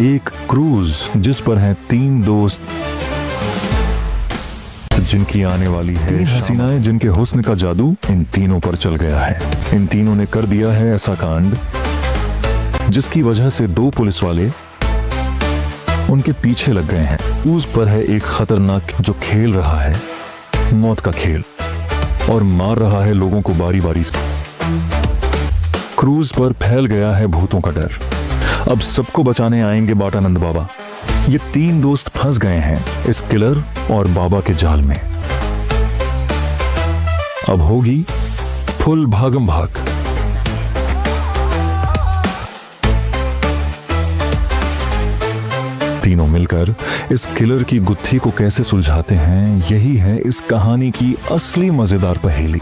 एक क्रूज जिस पर हैं 3 दोस्त जिनकी आने वाली है। 3 हसीनाएं जिनके हुस्न का जादू इन तीनों पर चल गया है। इन तीनों ने कर दिया है ऐसा कांड जिसकी वजह से 2 पुलिस वाले उनके पीछे लग गए हैं। क्रूज पर है एक खतरनाक जो खेल रहा है मौत का खेल और मार रहा है लोगों को बारी बारी से। क्रूज पर फैल गया है भूतों का डर। अब सबको बचाने आएंगे बाटानंद बाबा। ये 3 दोस्त फंस गए हैं इस किलर और बाबा के जाल में। अब होगी फुल भागम भाग। तीनों मिलकर इस किलर की गुत्थी को कैसे सुलझाते हैं, यही है इस कहानी की असली मजेदार पहेली।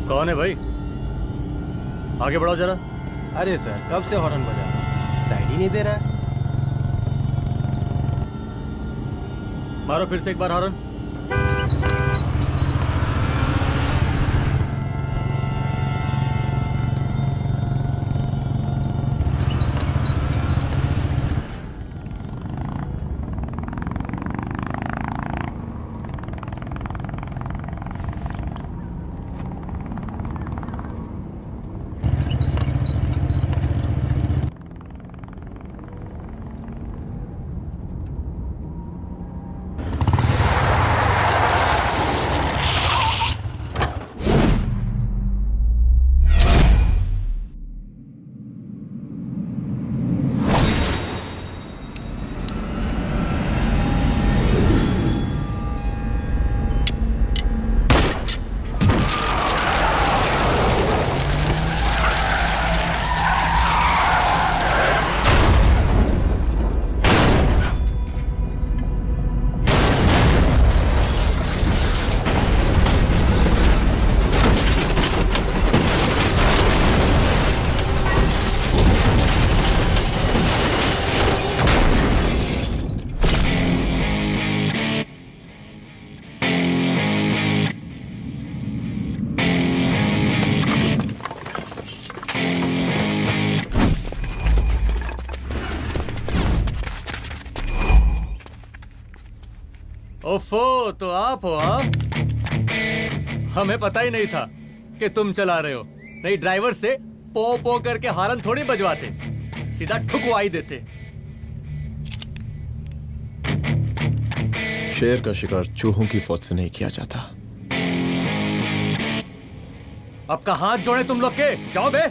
कौन है भाई? आगे बढ़ाओ जरा। अरे सर कब से हॉर्न बजा रहा है, साइड ही नहीं दे रहा है। मारो फिर से एक बार हॉर्न। ओफो, तो आप हो? हाँ, हमें पता ही नहीं था कि तुम चला रहे हो। नहीं, ड्राइवर से पो पो करके हॉर्न थोड़ी बजवाते, सीधा ठुकवा ही देते। शेर का शिकार चूहों की फौज से नहीं किया जाता। अब का हाथ जोड़े तुम लोग के, जाओ बे।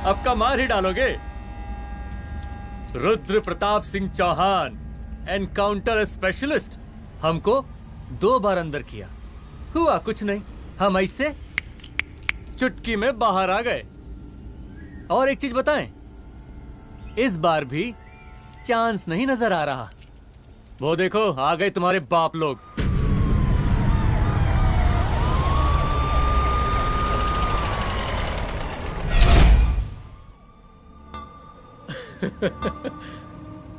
अब का मार ही डालोगे? रुद्र प्रताप सिंह चौहान, एनकाउंटर स्पेशलिस्ट, हमको 2 बार अंदर किया, हुआ कुछ नहीं। हम ऐसे चुटकी में बाहर आ गए। और एक चीज बताएं, इस बार भी चांस नहीं नजर आ रहा। वो देखो आ गए तुम्हारे बाप लोग।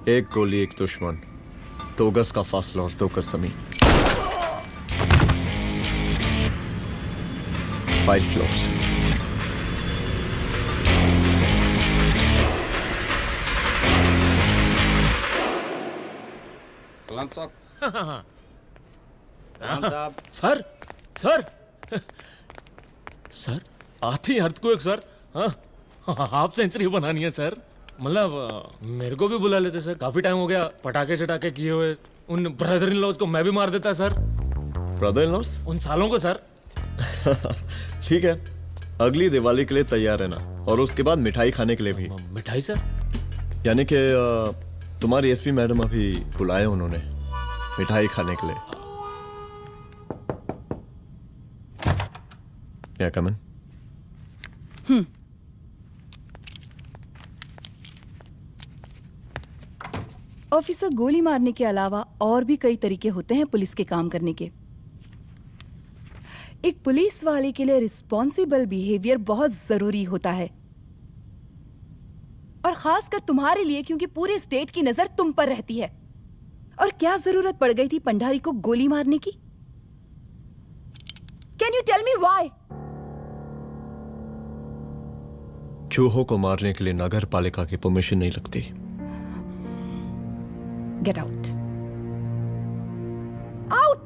एक गोली एक दुश्मन, 2 गज का फासला और 2 गज जमीन। File closed. सलाम साहब। साहब सर सर सर आते ही अर्थक्वेक सर। हाँ, हाफ सेंचुरी बनानी है सर। मतलब मेरे को भी बुला लेते सर, काफी टाइम हो गया पटाखे चटाखे किए हुए। उन ब्रदर इन लॉज को मैं भी मार देता सर। Brother in loss? उन सालों को सर। ठीक है, अगली दिवाली के लिए तैयार रहना, और उसके बाद मिठाई खाने के लिए भी। मिठाई सर? यानी कि तुम्हारी एसपी मैडम अभी बुलाए उन्होंने मिठाई खाने के लिए। या कमन। ऑफिसर, गोली मारने के अलावा और भी कई तरीके होते हैं पुलिस के काम करने के। एक पुलिस वाले के लिए रिस्पॉन्सिबल बिहेवियर बहुत जरूरी होता है, और खासकर तुम्हारे लिए, क्योंकि पूरे स्टेट की नजर तुम पर रहती है। और क्या जरूरत पड़ गई थी पंडारी को गोली मारने की? Can you tell me why? चूहों को मारने के लिए नगर पालिका की परमिशन नहीं लगती। Get out. Out!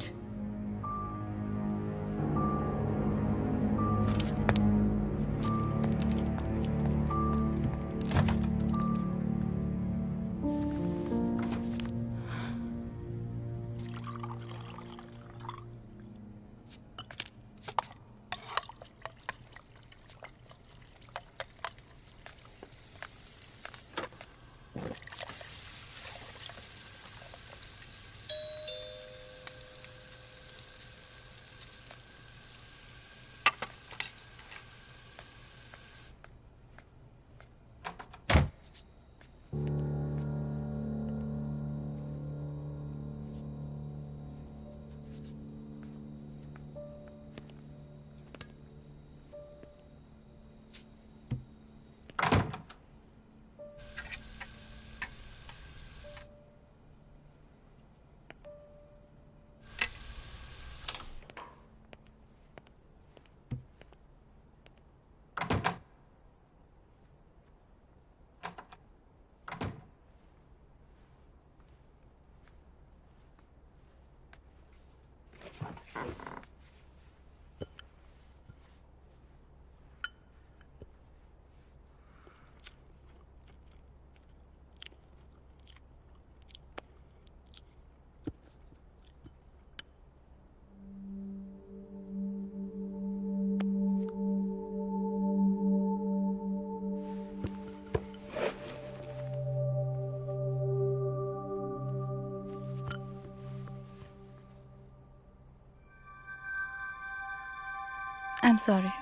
I'm sorry.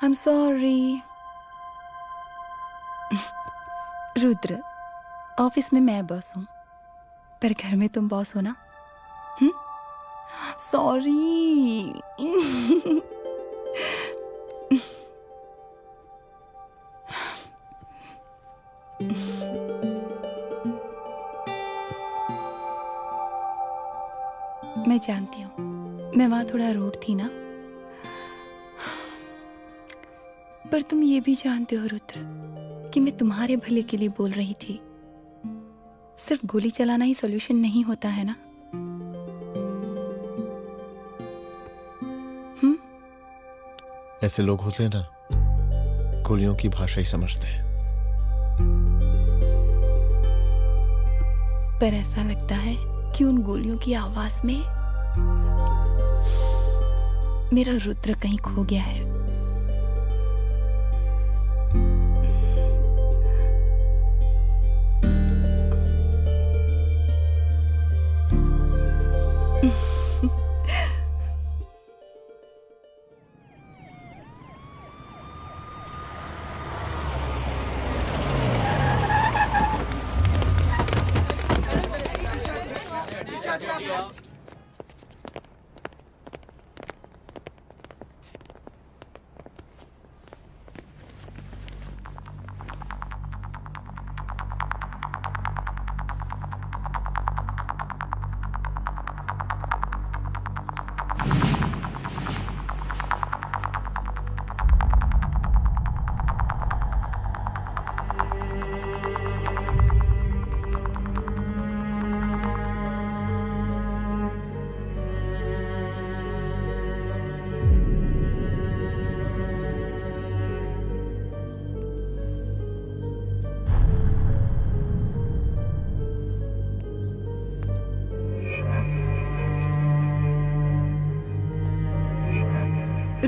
I'm sorry. Rudra, office में मैं बॉस हूं, पर घर में तुम बॉस हो ना? सॉरी। मैं जानती हूँ, मैं वहां थोड़ा रूड थी ना, पर तुम ये भी जानते हो रुद्र कि मैं तुम्हारे भले के लिए बोल रही थी। सिर्फ गोली चलाना ही सॉल्यूशन नहीं होता है ना। ऐसे लोग होते हैं ना, गोलियों की भाषा ही समझते हैं। पर ऐसा लगता है कि उन गोलियों की आवाज में मेरा रुद्र कहीं खो गया है।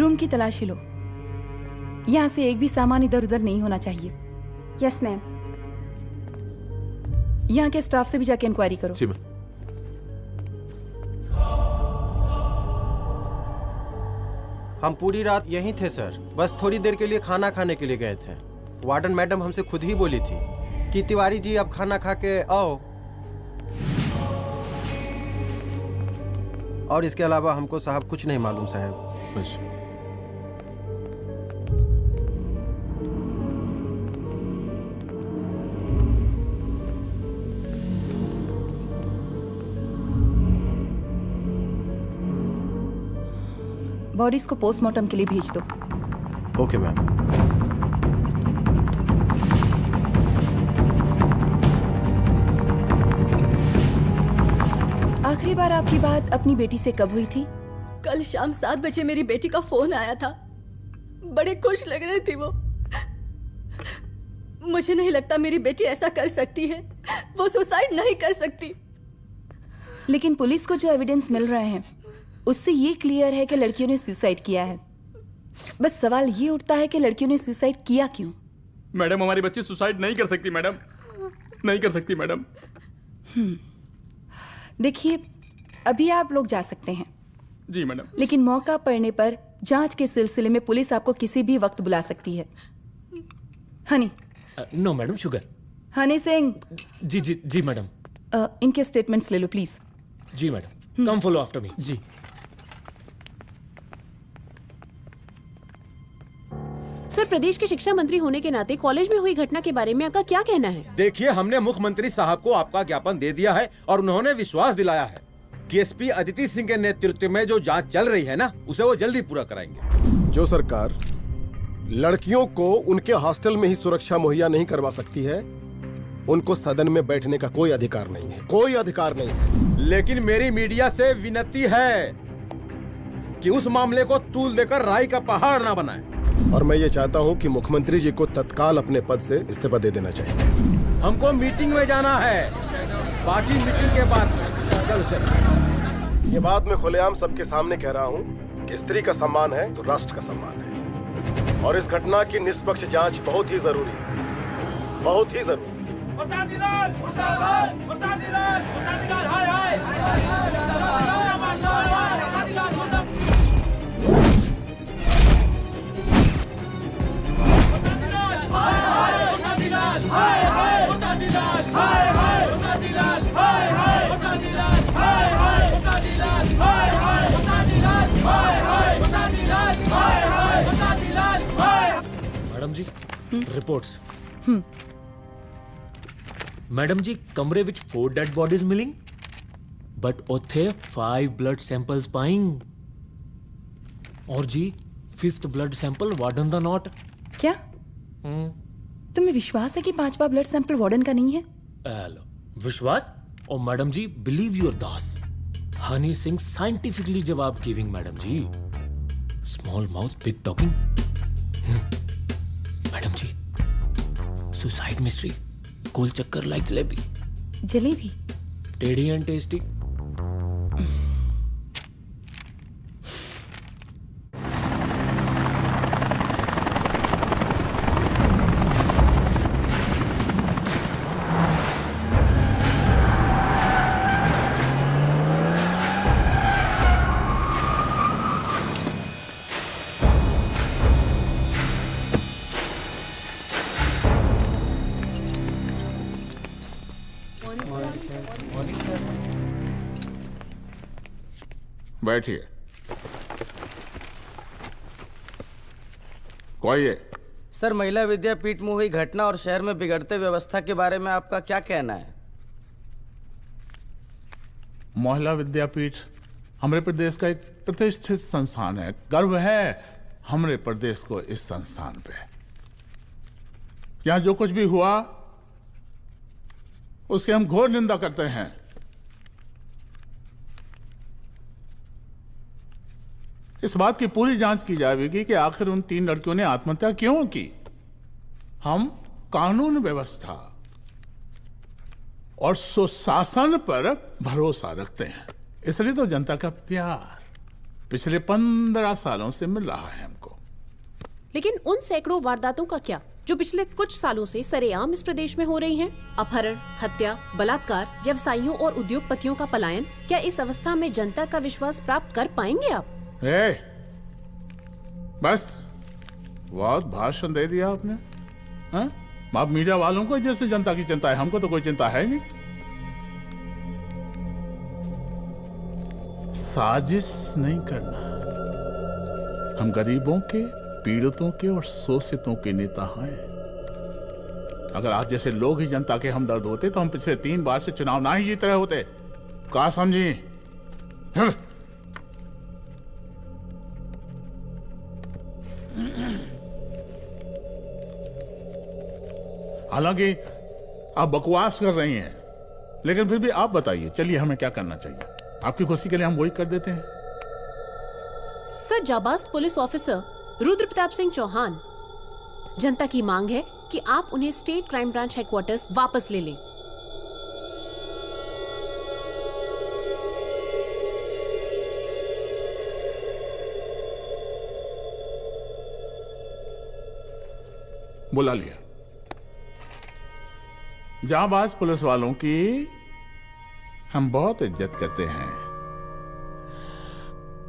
रूम की तलाशी लो। यहाँ से एक भी सामान इधर उधर नहीं होना चाहिए। Yes ma'am. यहाँ के स्टाफ से भी जाके इंक्वायरी करो। जी मैम। हम पूरी रात यहीं थे सर, बस थोड़ी देर के लिए खाना खाने के लिए गए थे। वार्डन मैडम हमसे खुद ही बोली थी कि तिवारी जी अब खाना खा के आओ, और इसके अलावा हमको साहब कुछ नहीं मालूम साहब। बस बॉडीज को पोस्टमार्टम के लिए भेज दो। Okay ma'am. आखिरी बार आपकी बात अपनी बेटी से कब हुई थी? कल शाम 7 बजे मेरी बेटी का फोन आया था। बड़ी खुश लग रही थी वो। मुझे नहीं लगता मेरी बेटी ऐसा कर सकती है। वो सुसाइड नहीं कर सकती। लेकिन पुलिस को जो एविडेंस मिल रहे हैं उससे ये क्लियर है कि लड़कियों ने सुसाइड किया है। बस सवाल ये उठता है कि लड़कियों ने सुसाइड किया क्यों? मैडम हमारी बच्ची सुसाइड नहीं कर सकती मैडम, नहीं कर सकती मैडम। देखिए, अभी आप लोग जा सकते हैं। जी मैडम। लेकिन मौका पड़ने पर जांच के सिलसिले में पुलिस आपको किसी भी वक्त बुला सकती है। Honey. No madam, sugar. Honey Singh. जी जी जी मैडम। इनके स्टेटमेंट्स ले लो प्लीज। जी madam, come follow after me. जी। सर, प्रदेश के शिक्षा मंत्री होने के नाते कॉलेज में हुई घटना के बारे में आपका क्या कहना है? देखिए, हमने मुख्यमंत्री साहब को आपका ज्ञापन दे दिया है और उन्होंने विश्वास दिलाया है कि एसपी अदिति सिंह के नेतृत्व में जो जांच चल रही है ना, उसे वो जल्दी पूरा कराएंगे। जो सरकार लड़कियों को उनके हॉस्टल में ही सुरक्षा मुहैया नहीं करवा सकती है, उनको सदन में बैठने का कोई अधिकार नहीं है, कोई अधिकार नहीं है। लेकिन मेरी मीडिया से विनती है कि उस मामले को तूल देकर राई का पहाड़ ना बनाए। और मैं ये चाहता हूँ कि मुख्यमंत्री जी को तत्काल अपने पद से इस्तीफा दे देना चाहिए। हमको मीटिंग में जाना है, बाकी मीटिंग के बाद। चलो चलो। ये बात मैं खुलेआम सबके सामने कह रहा हूँ कि स्त्री का सम्मान है तो राष्ट्र का सम्मान है, और इस घटना की निष्पक्ष जांच बहुत ही जरूरी है, बहुत ही जरूरी। मैडम जी, रिपोर्ट्स। मैडम जी, कमरे विच 4 डेड बॉडीज मिलिंग, बट उथे 5 ब्लड सैंपल्स पाइंग। और जी 5th ब्लड सैंपल वार्डन दा नॉट। क्या तुम्हें विश्वास है कि 5वां ब्लड सैंपल वार्डन का नहीं है? हेलो, विश्वास? और मैडम जी, बिलीव योर दास। हनी सिंह साइंटिफिकली जवाब giving madam ji. Small mouth big talking. Madam ji, suicide mystery, गोल चक्कर लाइक जलेबी। जलेबी टेढ़ी एंड टेस्टी। बैठिए। कोई है? सर, महिला विद्यापीठ में हुई घटना और शहर में बिगड़ते व्यवस्था के बारे में आपका क्या कहना है? महिला विद्यापीठ हमारे प्रदेश का एक प्रतिष्ठित संस्थान है। गर्व है हमारे प्रदेश को इस संस्थान पे। यहाँ जो कुछ भी हुआ उसकी हम घोर निंदा करते हैं। इस बात की पूरी जांच की जाएगी कि आखिर उन 3 लड़कियों ने आत्महत्या क्यों की। हम कानून व्यवस्था और सुशासन पर भरोसा रखते हैं, इसलिए तो जनता का प्यार पिछले 15 सालों से मिल रहा है हमको। लेकिन उन सैकड़ों वारदातों का क्या जो पिछले कुछ सालों से सरेआम इस प्रदेश में हो रही हैं? अपहरण, हत्या, बलात्कार, व्यवसायियों और उद्योगपतियों का पलायन। क्या इस अवस्था में जनता का विश्वास प्राप्त कर पाएंगे आप? बस बहुत भाषण दे दिया आपने। हाँ? आप मीडिया वालों को जैसे जनता की चिंता है, हमको तो कोई चिंता है नहीं। साजिश नहीं करना। हम गरीबों के, पीड़ितों के और शोषितों के नेता हैं। अगर आप जैसे लोग ही जनता के हमदर्द होते तो हम पिछले 3 बार से चुनाव ना ही जीत रहे होते। क्या समझी? हालांकि आप बकवास कर रही हैं, लेकिन फिर भी आप बताइए, चलिए हमें क्या करना चाहिए? आपकी खुशी के लिए हम वही कर देते हैं। सर, जाबाज पुलिस ऑफिसर रुद्र प्रताप सिंह चौहान, जनता की मांग है कि आप उन्हें स्टेट क्राइम ब्रांच हेडक्वार्टर्स वापस ले लें। बुला लिया। जाबाज पुलिस वालों की हम बहुत इज्जत करते हैं,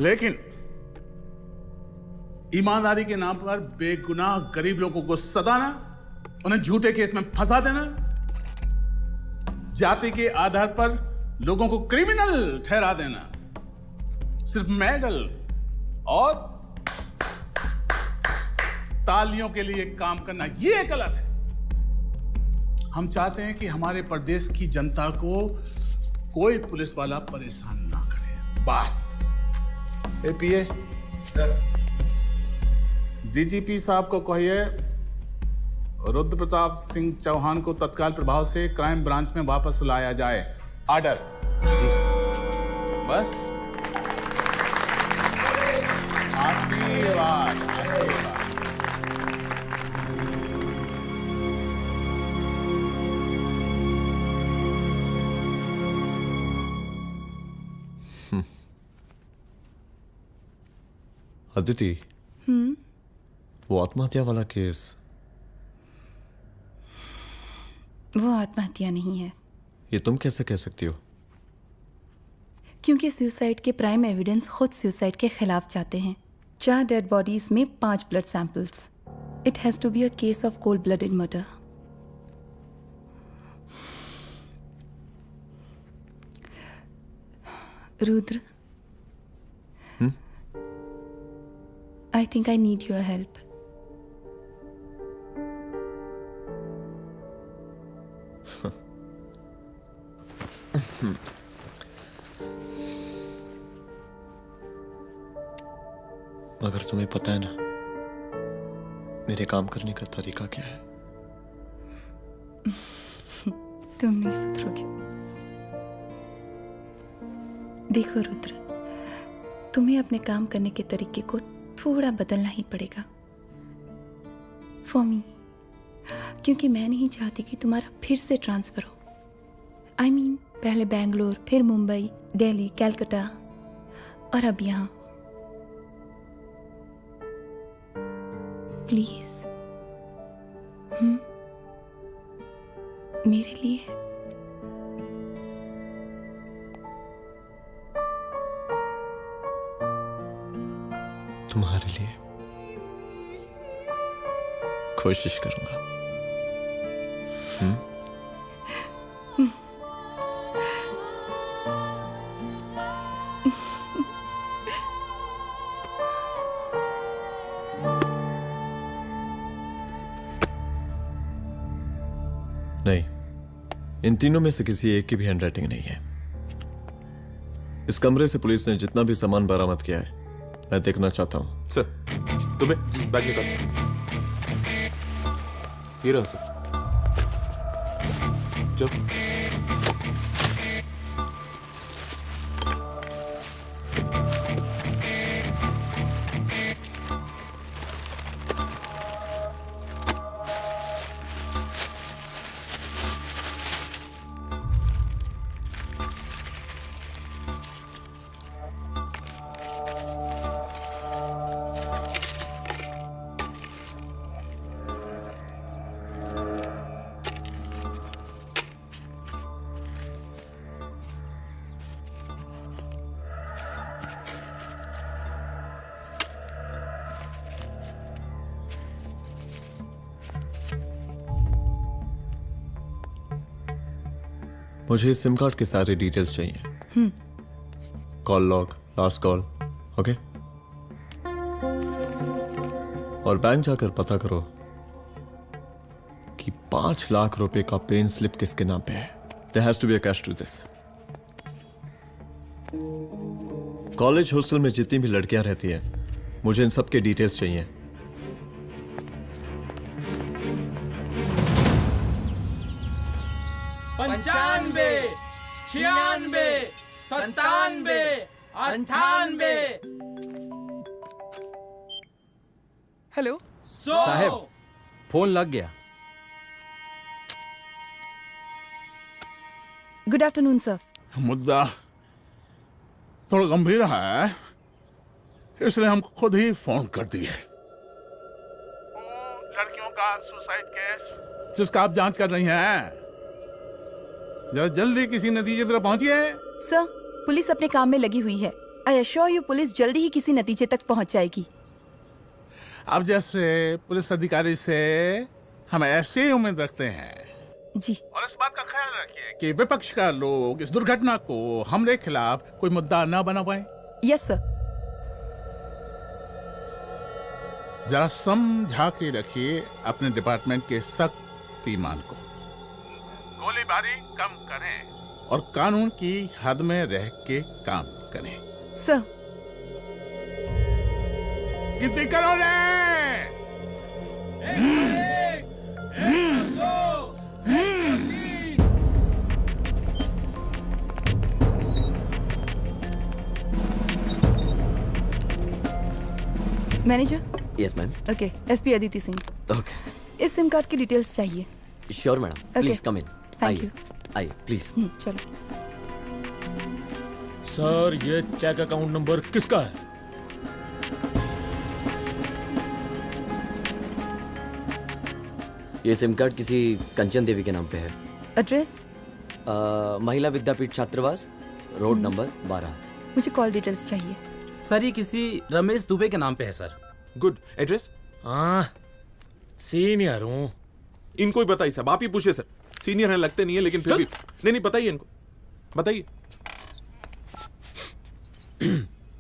लेकिन ईमानदारी के नाम पर बेगुनाह गरीब लोगों को सताना, उन्हें झूठे केस में फंसा देना, जाति के आधार पर लोगों को क्रिमिनल ठहरा देना, सिर्फ मेडल और तालियों के लिए काम करना, ये गलत है। हम चाहते हैं कि हमारे प्रदेश की जनता को कोई पुलिस वाला परेशान ना करे, बस। एपीए डीजीपी साहब को कहिए रुद्र प्रताप सिंह चौहान को तत्काल प्रभाव से क्राइम ब्रांच में वापस लाया जाए। ऑर्डर। बस। आशीर्वाद, आशीर्वाद। अदिति, वो आत्महत्या वाला केस, वो आत्महत्या नहीं है। ये तुम कैसे कह सकती हो? क्योंकि सुसाइड के प्राइम एविडेंस खुद सुसाइड के खिलाफ जाते हैं। 4 डेड बॉडीज में 5 blood samples. It has to be a case of cold blooded murder. Rudra, I think I need your help. मगर तुम्हें पता है ना मेरे काम करने का तरीका क्या है? तुम नहीं सुधरोगे। देखो रुद्र, तुम्हें अपने काम करने के तरीके को थोड़ा बदलना ही पड़ेगा फॉर मी, क्योंकि मैं नहीं चाहती कि तुम्हारा फिर से ट्रांसफर हो। I mean, पहले बेंगलोर, फिर मुंबई, दिल्ली, कलकत्ता और अब यहाँ। प्लीज मेरे लिए। तुम्हारे लिए कोशिश करूंगा। नहीं, इन तीनों में से किसी एक की भी हैंडराइटिंग नहीं है। इस कमरे से पुलिस ने जितना भी सामान बरामद किया है मैं देखना चाहता हूं। सर, तुम्हें बैग निकाल। ये रहा सर। चल। मुझे इस सिम कार्ड के सारे डिटेल्स चाहिए। Call log, last call, okay. और बैंक जाकर पता करो कि 5 लाख रुपए का पेन स्लिप किसके नाम पे है। There has to be a cash to this. College hostel में जितनी भी लड़कियां रहती हैं, मुझे इन सब के डिटेल्स चाहिए। पंचानबे, 96, 97, 98। हेलो साहब फोन लग गया। Good afternoon sir. मुद्दा थोड़ा गंभीर है, इसलिए हम खुद ही फोन कर दिए। लड़कियों का सुसाइड केस जिसका आप जांच कर रही हैं, जरा जल्दी किसी नतीजे पर पहुंचिए। सर, पुलिस अपने काम में लगी हुई है। आई एश्योर यू पुलिस जल्दी ही किसी नतीजे तक पहुंच जाएगी। आप जैसे पुलिस अधिकारी से हम ऐसी उम्मीद रखते हैं जी। और इस बात का ख्याल रखिए कि विपक्ष का लोग इस दुर्घटना को हमरे खिलाफ कोई मुद्दा न बना पाए। Yes sir. जरा समझा के रखिए अपने डिपार्टमेंट के सख्त ईमान को। गोलीबारी कम करें और कानून की हद में रह के काम करें। सर। गिनती करो रे। Manager. Yes ma'am. Okay, SP Aditi Singh. Okay, इस सिम कार्ड की डिटेल्स चाहिए। Sure madam, please come in. Thank you. आइए प्लीज। चलो। सर, ये चेक अकाउंट नंबर किसका है? ये सिम कार्ड किसी कंचन देवी के नाम पे है। एड्रेस? महिला विद्यापीठ छात्रावास, रोड नंबर 12। मुझे कॉल डिटेल्स चाहिए। सर, ये किसी रमेश दुबे के नाम पे है सर। गुड। एड्रेस? हाँ, सीनियर हूँ। इनको ही बताइए साहब, आप ही पूछिए सर। सीनियर हैं लगते नहीं है, लेकिन फिर भी नहीं बताइए इनको, बताइए।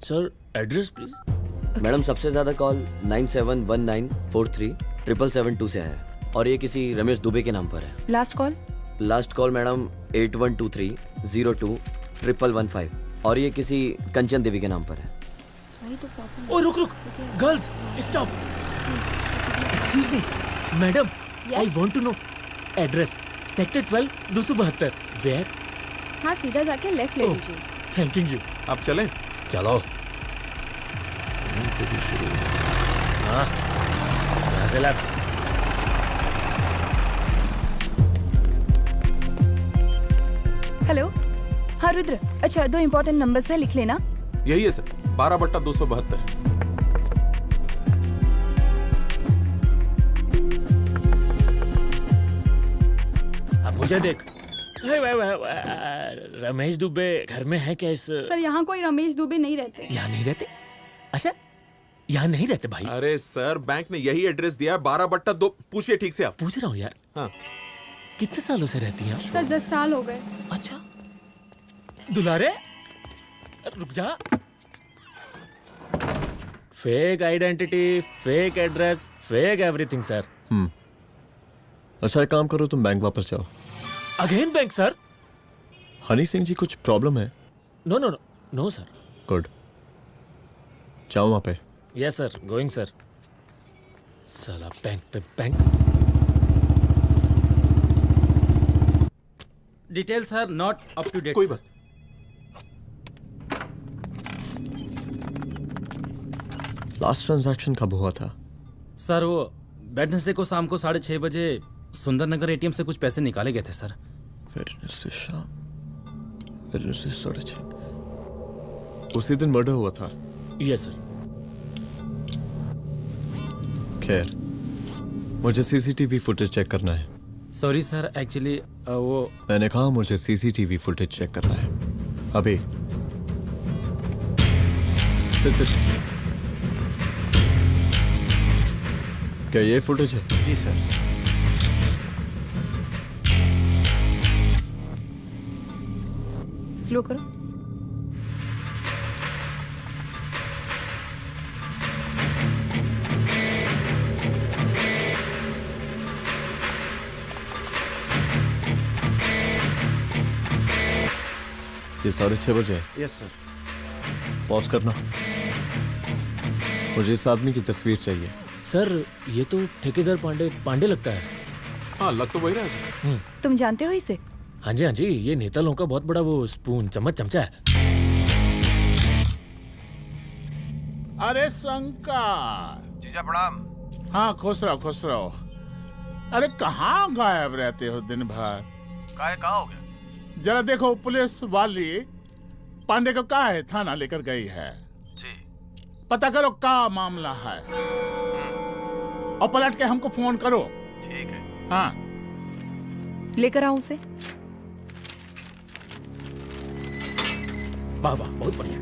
Sir, address please. मैडम, सबसे ज्यादा कॉल 9719437772 से है और ये किसी रमेश दुबे के नाम पर है। Last call? Last call madam 8123021115 और ये किसी कंचन देवी के नाम पर है। ओ रुक, girls stop. Excuse me madam, I want to know address. Sector 12 272। Where? हाँ, सीधा जाके लेफ्ट ले लीजिए। Thank you. आप चलें? चलो। हाँ, यहाँ से लेफ्ट। हेलो। हाँ रुद्र, अच्छा 2 इम्पोर्टेंट नंबर्स है, लिख लेना। यही है सर, 12/272। अब मुझे देख। रमेश दुबे घर में है क्या? इस सर, यहाँ कोई रमेश दुबे नहीं रहते। यहाँ नहीं रहते? अच्छा, यहाँ नहीं रहते भाई? अरे सर, बैंक ने यही एड्रेस दिया है, 12/2। पूछिए ठीक से आप। पूछ रहा हूँ यार। हाँ। कितने सालों से रहती हैं? सर 10 साल हो गए। अच्छा, दुलारे रुक जा। Fake identity, fake address, fake everything sir. अच्छा, एक काम करो, तुम बैंक वापस जाओ। Again bank sir? Honey Singh ji, कुछ प्रॉब्लम है? No no no no sir. Good, जाओ वहां पे। Yes sir, going sir. साला बैंक पे bank. Detail sir not up to date. कोई बात। लास्ट ट्रांजैक्शन कब हुआ था? सर, वो वेडनेसडे को शाम को 6:30 बजे सुंदरनगर एटीएम से कुछ पैसे निकाले गए थे सर। वेडनेसडे शाम, वेडनेसडे 6:30। उसी दिन मर्डर हुआ था? Yes sir. खैर, मुझे सीसीटीवी फुटेज चेक करना है। सॉरी सर, एक्चुअली वो मैंने कहा मुझे सीसीटीवी फुटेज चेक करना है अभी। सिट। क्या ये फुटेज है? जी सर। स्लो करो। ये 6:30 बजे है। Yes sir. पॉज करना। मुझे इस आदमी की तस्वीर चाहिए। सर ये तो ठेकेदार पांडे लगता है। हाँ लग तो वही रहा है सर। तुम जानते हो इसे? हाँ जी, ये नेता लोगों का बहुत बड़ा वो स्पून चमचा है। अरे शंकर। जीजा प्रणाम। हाँ खुश रहो। अरे कहाँ गायब रहते हो दिन भर? कहाँ हो गया? जरा देखो, पुलिस वाली पांडे को कहा है थाना लेकर गई है। जी। पता करो क्या मामला है और पलट के हमको फोन करो। ठीक है। हाँ लेकर आओ उसे। वाह वाह, बहुत बढ़िया।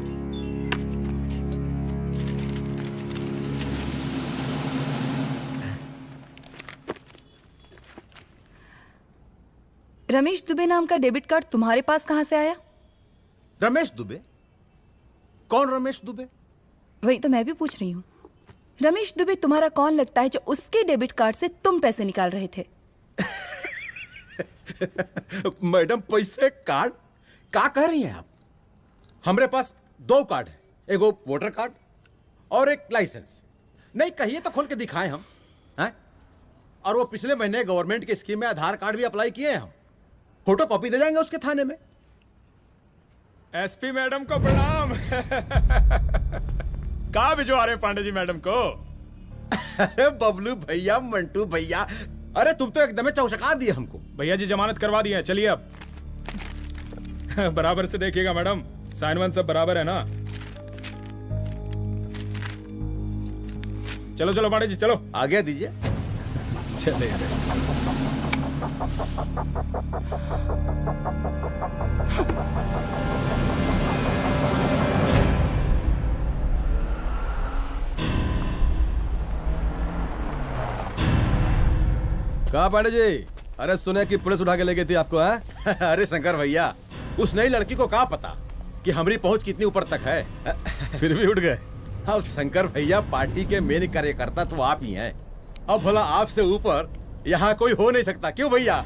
रमेश दुबे नाम का डेबिट कार्ड तुम्हारे पास कहां से आया? रमेश दुबे? कौन रमेश दुबे? वही तो मैं भी पूछ रही हूँ। रमेश दुबे तुम्हारा कौन लगता है जो उसके डेबिट कार्ड से तुम पैसे निकाल रहे थे? मैडम पैसे कार्ड क्या कह रही हैं आप? हमारे पास 2 कार्ड है, एक वोटर कार्ड और एक लाइसेंस। नहीं कहिए तो खोल के दिखाएं हम हैं? और वो पिछले महीने गवर्नमेंट की स्कीम में आधार कार्ड भी अप्लाई किए हैं हम। फोटो कॉपी दे जाएंगे उसके थाने में। एसपी मैडम को प्रणाम। कहाँ भिजवा रहे पांडे जी मैडम को? अरे बबलू भैया, मंटू भैया, अरे तुम तो एकदम चौसका दिए हमको। भैया जी जमानत करवा दिए हैं, चलिए अब। बराबर से देखिएगा मैडम, साइन वाइन सब बराबर है ना? चलो चलो पांडे जी चलो। आगे दीजिए। चले कहा पांडे जी? अरे सुने कि पुलिस उठा के ले गई थी आपको है? अरे शंकर भैया, उस नई लड़की को क्या पता कि हमारी पहुंच कितनी ऊपर तक है। फिर भी उठ गए। अब शंकर भैया, पार्टी के मेन कार्यकर्ता तो आप ही हैं। अब भला आपसे ऊपर यहाँ कोई हो नहीं सकता, क्यों भैया?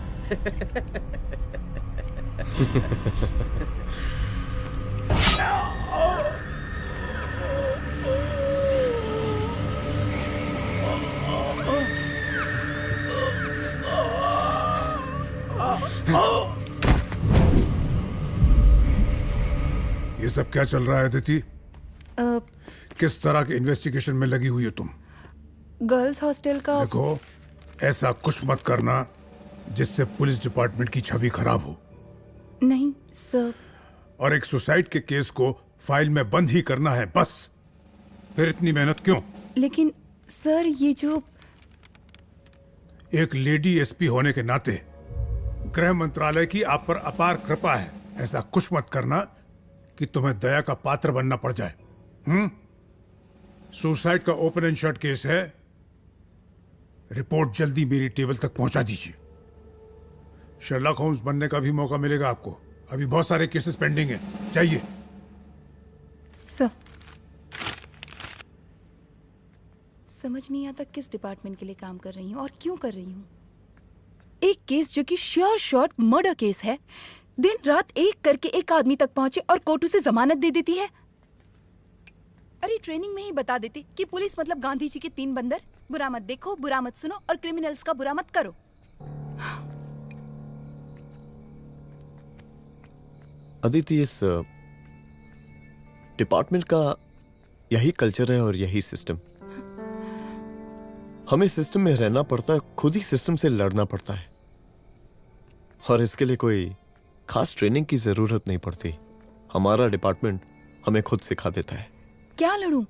ये सब क्या चल रहा है अदिति? किस तरह के इन्वेस्टिगेशन में लगी हुई हो तुम? गर्ल्स हॉस्टल का। देखो, ऐसा कुछ मत करना जिससे पुलिस डिपार्टमेंट की छवि खराब हो। नहीं सर। और एक सुसाइड के केस को फाइल में बंद ही करना है बस। फिर इतनी मेहनत क्यों? लेकिन सर ये जो एक लेडी एसपी होने के नाते गृह मंत्रालय की आप पर अपार कृपा है। ऐसा कुछ मत करना कि तुम्हें दया का पात्र बनना पड़ जाए। सुसाइड का ओपन एंड शट केस है। रिपोर्ट जल्दी मेरी टेबल तक पहुंचा दीजिए। शर्लॉक होम्स बनने का भी मौका मिलेगा आपको। अभी बहुत सारे केसेस पेंडिंग हैं। चाहिए सर। समझ नहीं आता किस डिपार्टमेंट के लिए काम कर रही हूँ और क्यों कर रही हूँ। एक केस जो कि श्योर शॉट मर्डर केस है, दिन रात एक करके एक आदमी तक पहुंचे और कोर्ट उसे जमानत दे देती है। अरे ट्रेनिंग में ही बता देती कि पुलिस मतलब गांधी जी के 3 बंदर। बुरा मत देखो, बुरा मत सुनो और क्रिमिनल्स का बुरा मत करो। अदिति, इस डिपार्टमेंट का यही कल्चर है और यही सिस्टम। हमें सिस्टम में रहना पड़ता है, खुद ही सिस्टम से लड़ना पड़ता है, और इसके लिए कोई खास ट्रेनिंग की जरूरत नहीं पड़ती। हमारा डिपार्टमेंट हमें खुद सिखा देता है। क्या लड़ूं?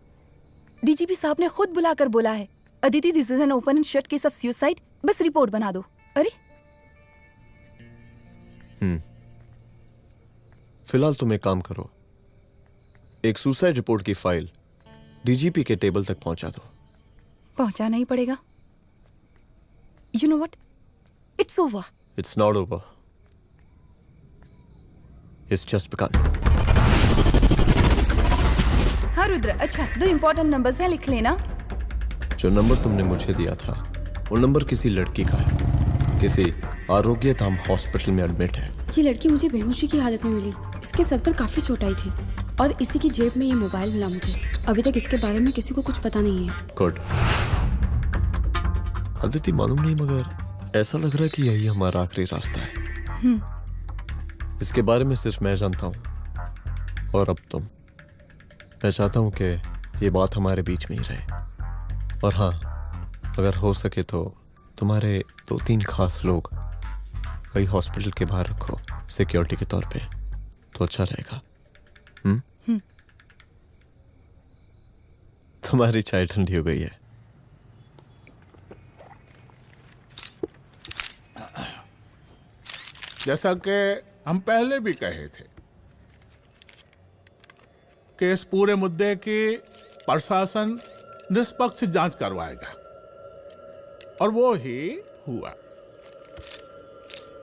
डीजीपी साहब ने खुद बुलाकर बोला है, Aditi this is an open and shut case of suicide, बस रिपोर्ट बना दो। अरे फिलहाल तुम एक काम करो, एक सुसाइड रिपोर्ट की फाइल डीजीपी के टेबल तक पहुंचा दो। पहुंचाना ही पड़ेगा। You know what, it's over. It's not over. It's just begun. हाँ रुद्र, अच्छा 2 इम्पोर्टेंट नंबर्स हैं, लिख लेना। जो नंबर तुमने मुझे दिया था वो नंबर किसी लड़की का है, किसी आरोग्य धाम हॉस्पिटल में एडमिट है। ये लड़की मुझे बेहोशी की हालत में मिली। इसके सर पर काफी चोट आई थी और इसी की जेब में ये मोबाइल मिला मुझे। अभी तक इसके बारे में किसी को कुछ पता नहीं है। गुड। अदिति मालूम नहीं, मगर ऐसा लग रहा है कि यही हमारा आखिरी रास्ता है। इसके बारे में सिर्फ मैं जानता हूँ और अब तुम। मैं चाहता हूँ कि ये बात हमारे बीच में ही रहे। और हाँ, अगर हो सके तो तुम्हारे 2-3 खास लोग वही हॉस्पिटल के बाहर रखो सिक्योरिटी के तौर पे, तो अच्छा रहेगा। तुम्हारी चाय ठंडी हो गई है। जैसा कि हम पहले भी कहे थे कि इस पूरे मुद्दे की प्रशासन निष्पक्ष जांच करवाएगा, और वो ही हुआ।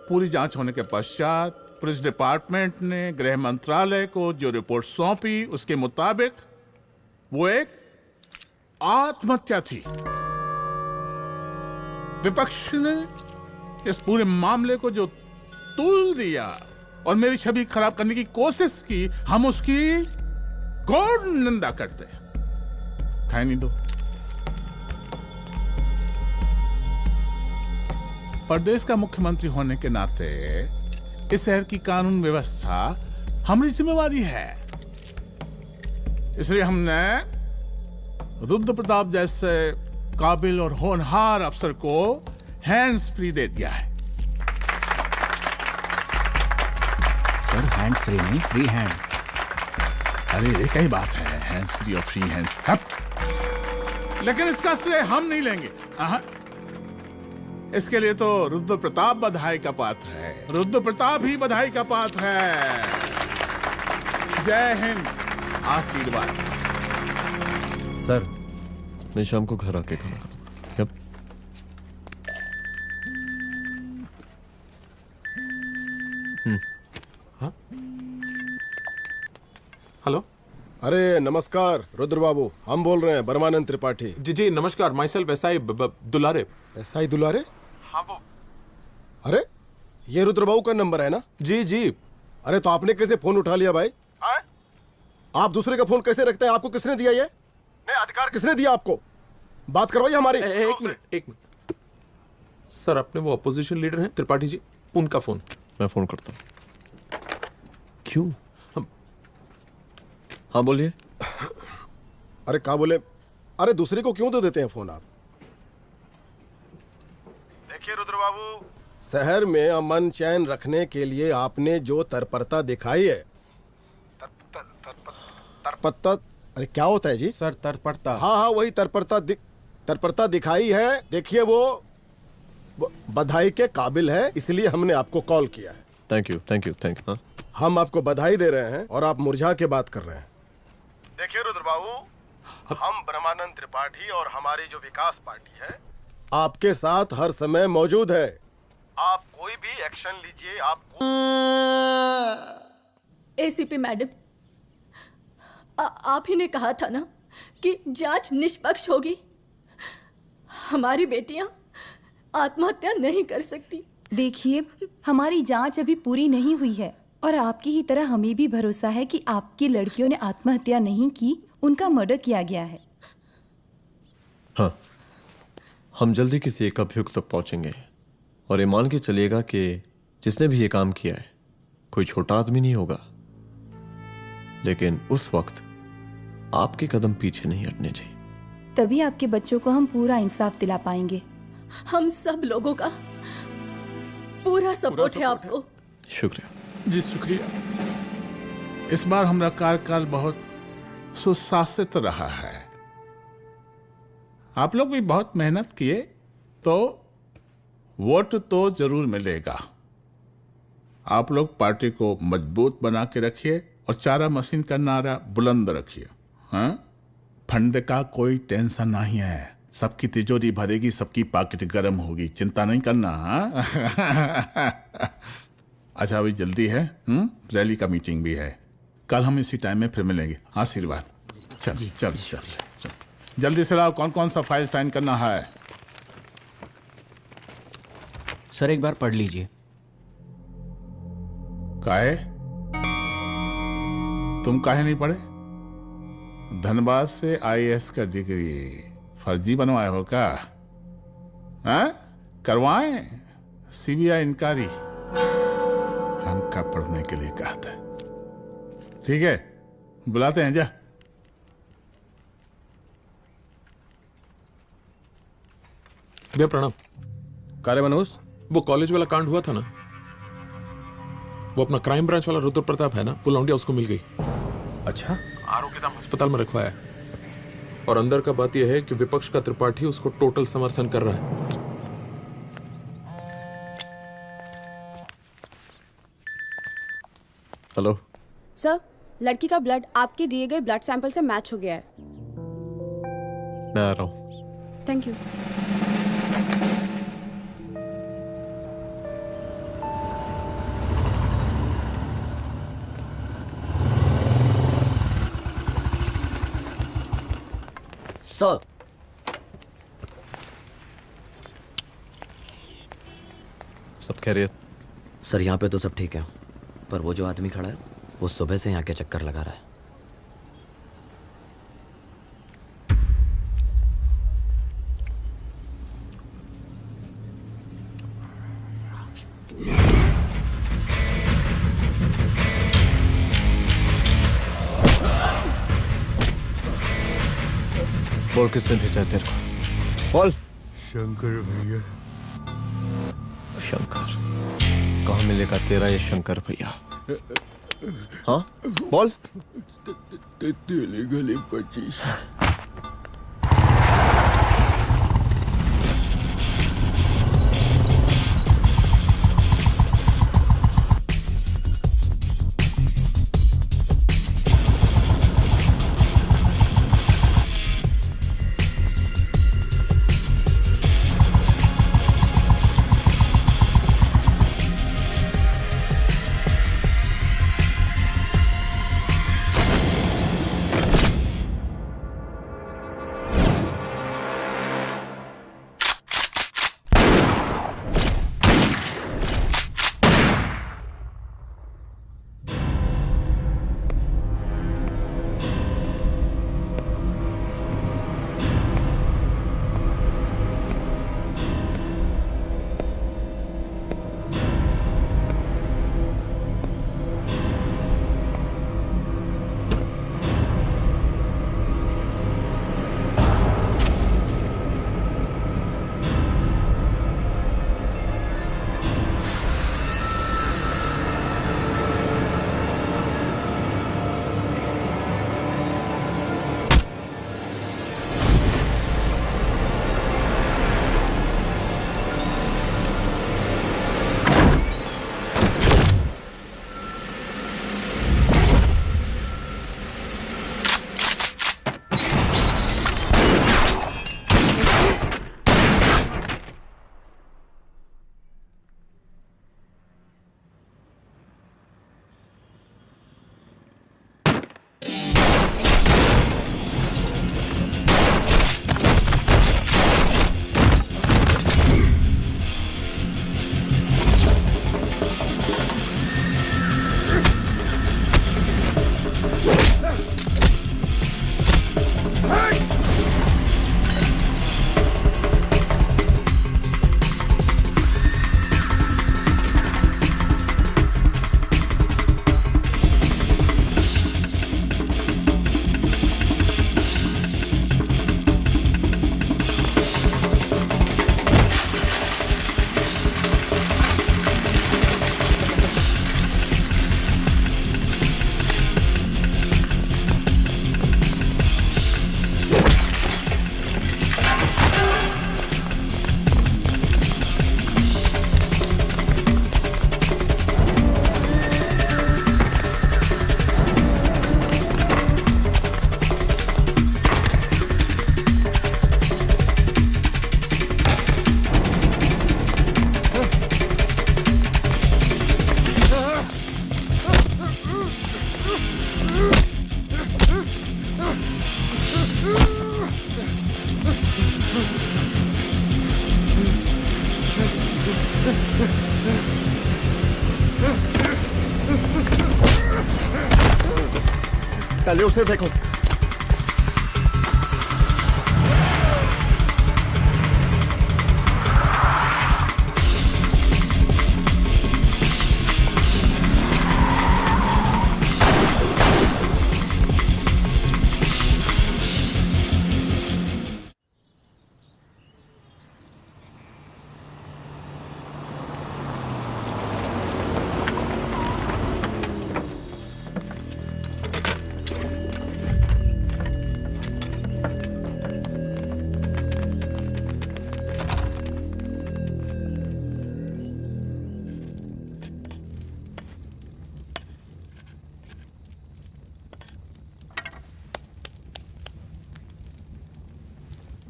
पूरी जांच होने के पश्चात पुलिस डिपार्टमेंट ने गृह मंत्रालय को जो रिपोर्ट सौंपी उसके मुताबिक वो एक आत्महत्या थी। विपक्ष ने इस पूरे मामले को जो तूल दिया और मेरी छवि खराब करने की कोशिश की, हम उसकी घोर निंदा करते हैं। खाए नहीं दो। प्रदेश का मुख्यमंत्री होने के नाते इस शहर की कानून व्यवस्था हमारी जिम्मेवारी है। इसलिए हमने रुद्र प्रताप जैसे काबिल और होनहार अफसर को हैंड्स फ्री दे दिया है। सर हैंड फ्री नहीं, फ्री हैंड। अरे एक ही बात है, हैंड्स फ्री और फ्री हैंड। लेकिन इसका श्रेय हम नहीं लेंगे। इसके लिए तो रुद्र प्रताप बधाई का पात्र है। रुद्र प्रताप ही बधाई का पात्र है। जय हिंद। आशीर्वाद। सर, मैं शाम को घर आके खाना खाऊंगा। हेलो। अरे नमस्कार रुद्र बाबू, हम बोल रहे हैं परमानंद त्रिपाठी। जी जी नमस्कार, my self SI Dulare. SI दुलारे? हाँ वो। अरे ये रुद्र बाबू का नंबर है ना? जी जी। अरे तो आपने कैसे फोन उठा लिया भाई? आप दूसरे का फोन कैसे रखते हैं? आपको किसने दिया ये? नहीं, अधिकार किसने दिया आपको? बात करवाइए हमारी। एक मिनट। सर, अपने वो अपोजिशन लीडर हैं त्रिपाठी जी, उनका फोन। मैं फोन करता हूँ। क्यों? हाँ बोलिए। अरे क्या बोले? अरे दूसरे को क्यों दे देते हैं फोन आप? देखिए रुद्र बाबू, शहर में अमन चैन रखने के लिए आपने जो तत्परता दिखाई है। तत्परता? अरे क्या होता है जी? सर तत्परता। हाँ हाँ वही तत्परता दिखाई है। देखिए वो बधाई के काबिल है, इसलिए हमने आपको कॉल किया है। Thank you. हम आपको बधाई दे रहे हैं और आप मुरझा के बात कर रहे हैं। देखिए रुद्र बाबू, हम ब्रह्मानंद त्रिपाठी और हमारी जो विकास पार्टी है आपके साथ हर समय मौजूद है। आप कोई भी एक्शन लीजिए। आपको एसीपी मैडम, आप ही ने कहा था ना कि जांच निष्पक्ष होगी। हमारी बेटियां आत्महत्या नहीं कर सकती। देखिए, हमारी जांच अभी पूरी नहीं हुई है और आपकी ही तरह हमें भी भरोसा है कि आपकी लड़कियों ने आत्महत्या नहीं की, उनका मर्डर किया गया है। हाँ, हम जल्दी किसी एक अभियुक्त तक पहुंचेंगे और ये मान के चलिएगा कि जिसने भी ये काम किया है कोई छोटा आदमी नहीं होगा। लेकिन उस वक्त आपके कदम पीछे नहीं हटने चाहिए। तभी आपके बच्चों को हम पूरा इंसाफ दिला पाएंगे। हम सब लोगों का पूरा सपोर्ट है आपको। शुक्रिया जी, शुक्रिया। इस बार हमारा कार्यकाल बहुत सुशासित रहा है। आप लोग भी बहुत मेहनत किए, तो वोट तो जरूर मिलेगा। आप लोग पार्टी को मजबूत बना के रखिए और चारा मशीन का नारा बुलंद रखिए। हाँ, फंड का कोई टेंशन नहीं है। सबकी तिजोरी भरेगी, सबकी पॉकेट गर्म होगी, चिंता नहीं करना। हाँ? अच्छा अभी जल्दी है, रैली का मीटिंग भी है, कल हम इसी टाइम में फिर मिलेंगे। आशीर्वाद। चल चल चल जल्दी से लाओ, कौन कौन सा फाइल साइन करना है। सर एक बार पढ़ लीजिए। काहे? तुम काहे नहीं पढ़े? धनबाद से आईएएस का डिग्री फर्जी बनवाए हो क्या? हाँ? करवाएं सीबीआई इंक्वायरी। हमका पढ़ने के लिए कहा था। ठीक है, बुलाते हैं। जा भैया प्रणाम। कार्य मनोज, वो कॉलेज वाला कांड हुआ था ना, वो अपना क्राइम ब्रांच वाला रुद्र प्रताप है ना, वो लौंडिया उसको मिल गई। अच्छा, आरोपी दाम अस्पताल में रखवाया है, और अंदर का बात यह है कि विपक्ष का त्रिपाठी उसको टोटल समर्थन कर रहा है। हेलो सर, लड़की का ब्लड आपके दिए गए ब्लड सैंपल से मैच हो गया है। मैं आ रहा हूँ। Thank you. सर, सब खैरियत? सर यहाँ पे तो सब ठीक है, पर वो जो आदमी खड़ा है वो सुबह से यहाँ के चक्कर लगा रहा है। बोल किसने भेजा है तेरे को? बोल। शंकर भैया। शंकर? कहाँ मिलेगा तेरा ये शंकर भैया? हाँ बोल। तेली गली 25। पहले उसे देखो।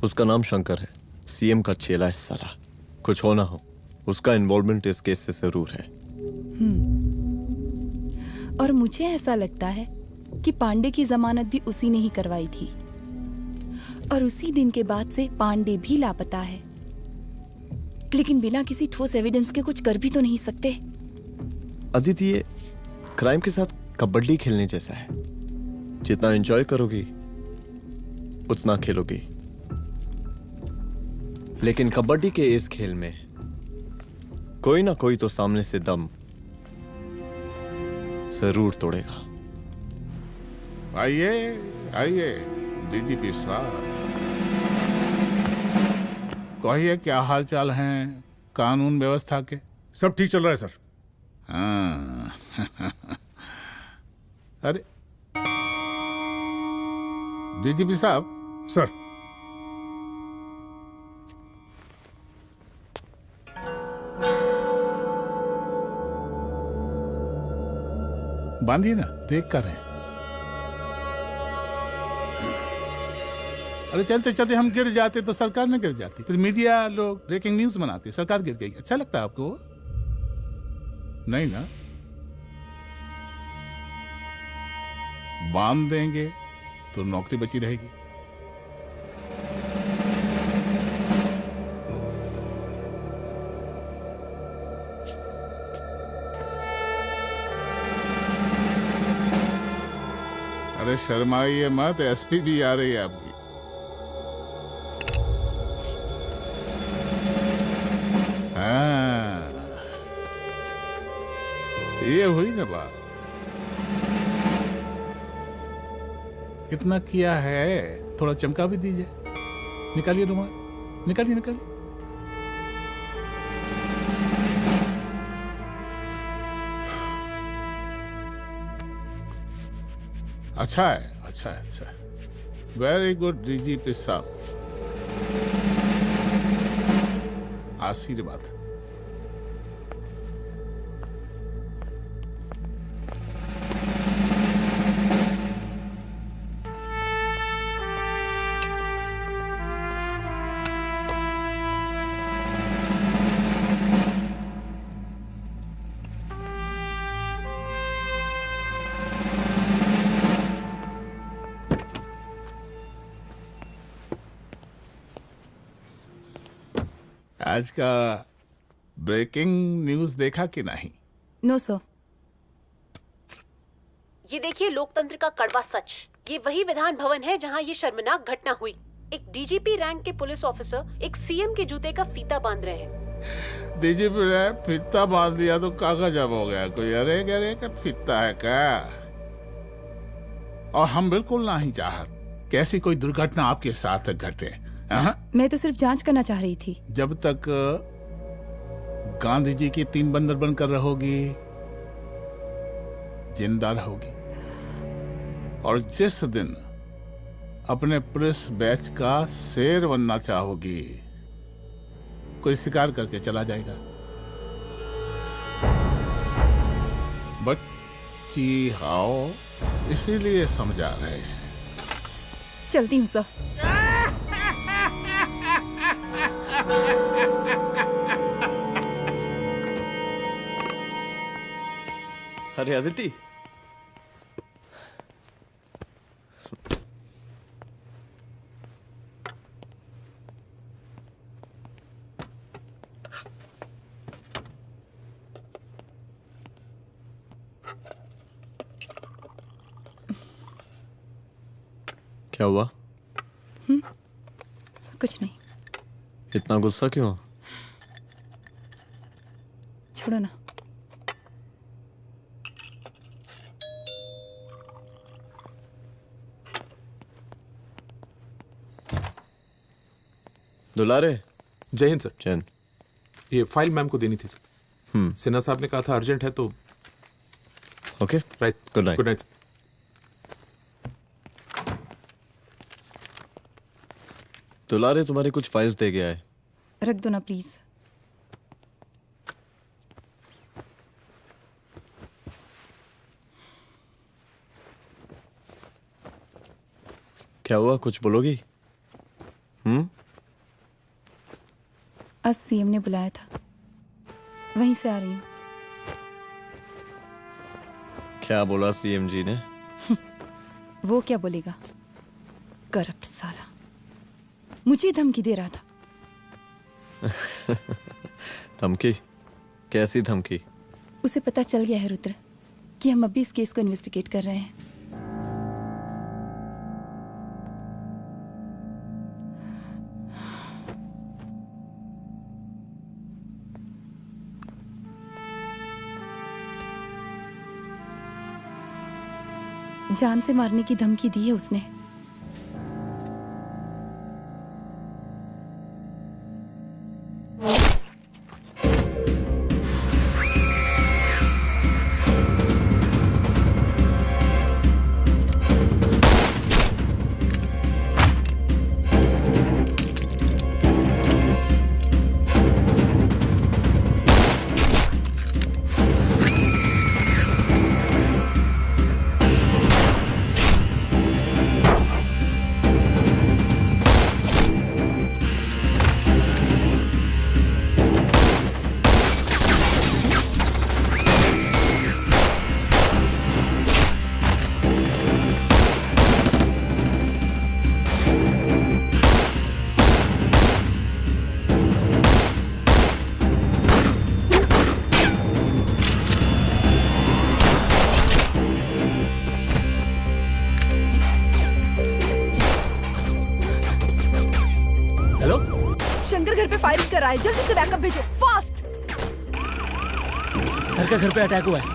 उसका नाम शंकर है, सीएम का चेला है साला। कुछ हो ना हो, उसका इन्वॉल्वमेंट इस केस से जरूर है। और मुझे ऐसा लगता है कि पांडे की जमानत भी उसी ने ही करवाई थी, और उसी दिन के बाद से पांडे भी लापता है। लेकिन बिना किसी ठोस एविडेंस के कुछ कर भी तो नहीं सकते। अदिति, ये क्राइम के साथ कबड्डी खेलने जैसा है। जितना एंजॉय करोगी उतना खेलोगी, लेकिन कबड्डी के इस खेल में कोई ना कोई तो सामने से दम जरूर तोड़ेगा। आइए आइए डीजीपी साहब, कहिए क्या हाल चाल हैं कानून व्यवस्था के? सब ठीक चल रहा है सर। हाँ अरे डीजीपी साहब। सर, बांधिए ना, देख कर रहे। अरे चलते चलते हम गिर जाते तो सरकार न गिर जाती, फिर मीडिया लोग ब्रेकिंग न्यूज बनाते, सरकार गिर गई। अच्छा लगता है आपको? नहीं ना? बांध देंगे तो नौकरी बची रहेगी। अरे शर्माइए मत, एसपी भी आ रही है आपकी। हाँ, ये हुई ना बात। कितना किया है, थोड़ा चमका भी दीजिए। निकालिए रुमाल, निकालिए निकालिए। अच्छा है, अच्छा है, अच्छा है। वेरी गुड डीजीपी साहब, आशीर्वाद। आज का ब्रेकिंग न्यूज देखा कि नहीं? No sir. ये देखिए लोकतंत्र का कड़वा सच। ये वही विधान भवन है जहां ये शर्मनाक घटना हुई। एक डीजीपी रैंक के पुलिस ऑफिसर एक सीएम के जूते का फीता बांध रहे हैं। डीजीपी ने फीता बांध दिया तो कागज अब हो गया कोई? अरे गरे का फीता है क्या? और हम बिल्कुल नहीं चाहते कैसी कोई दुर्घटना आपके साथ घटे। मैं तो सिर्फ जांच करना चाह रही थी। जब तक गांधी जी की 3 बंदर बनकर रहोगी, जिंदा रहोगी। और जिस दिन अपने पुलिस बैच का शेर बनना चाहोगी, कोई शिकार करके चला जाएगा। बच्ची हाओ, इसीलिए समझा रहे हैं। चलती हूँ सर। अरे अदिति, क्या हुआ? कुछ नहीं। इतना गुस्सा क्यों? छोड़ो ना। दुलारे। जय हिंद सर। जैन। ये फाइल मैम को देनी थी सर। सिन्हा साहब ने कहा था अर्जेंट है तो। Okay right. Good night. Good night. दुलारे तुम्हारी कुछ फाइल्स दे गया है। रख दो ना प्लीज। क्या हुआ, कुछ बोलोगी? आज सीएम ने बुलाया था, वहीं से आ रही हूँ। क्या बोला सीएम जी ने? वो क्या बोलेगा, करप्ट साला, मुझे धमकी दे रहा था। धमकी? कैसी धमकी? उसे पता चल गया है रुद्र कि हम अभी इस केस को इन्वेस्टिगेट कर रहे हैं। जान से मारने की धमकी दी है उसने। शंकर घर पे फायरिंग कर रहा है, जल्दी से बैकअप भेजो, फास्ट। सर का घर पे अटैक हुआ है,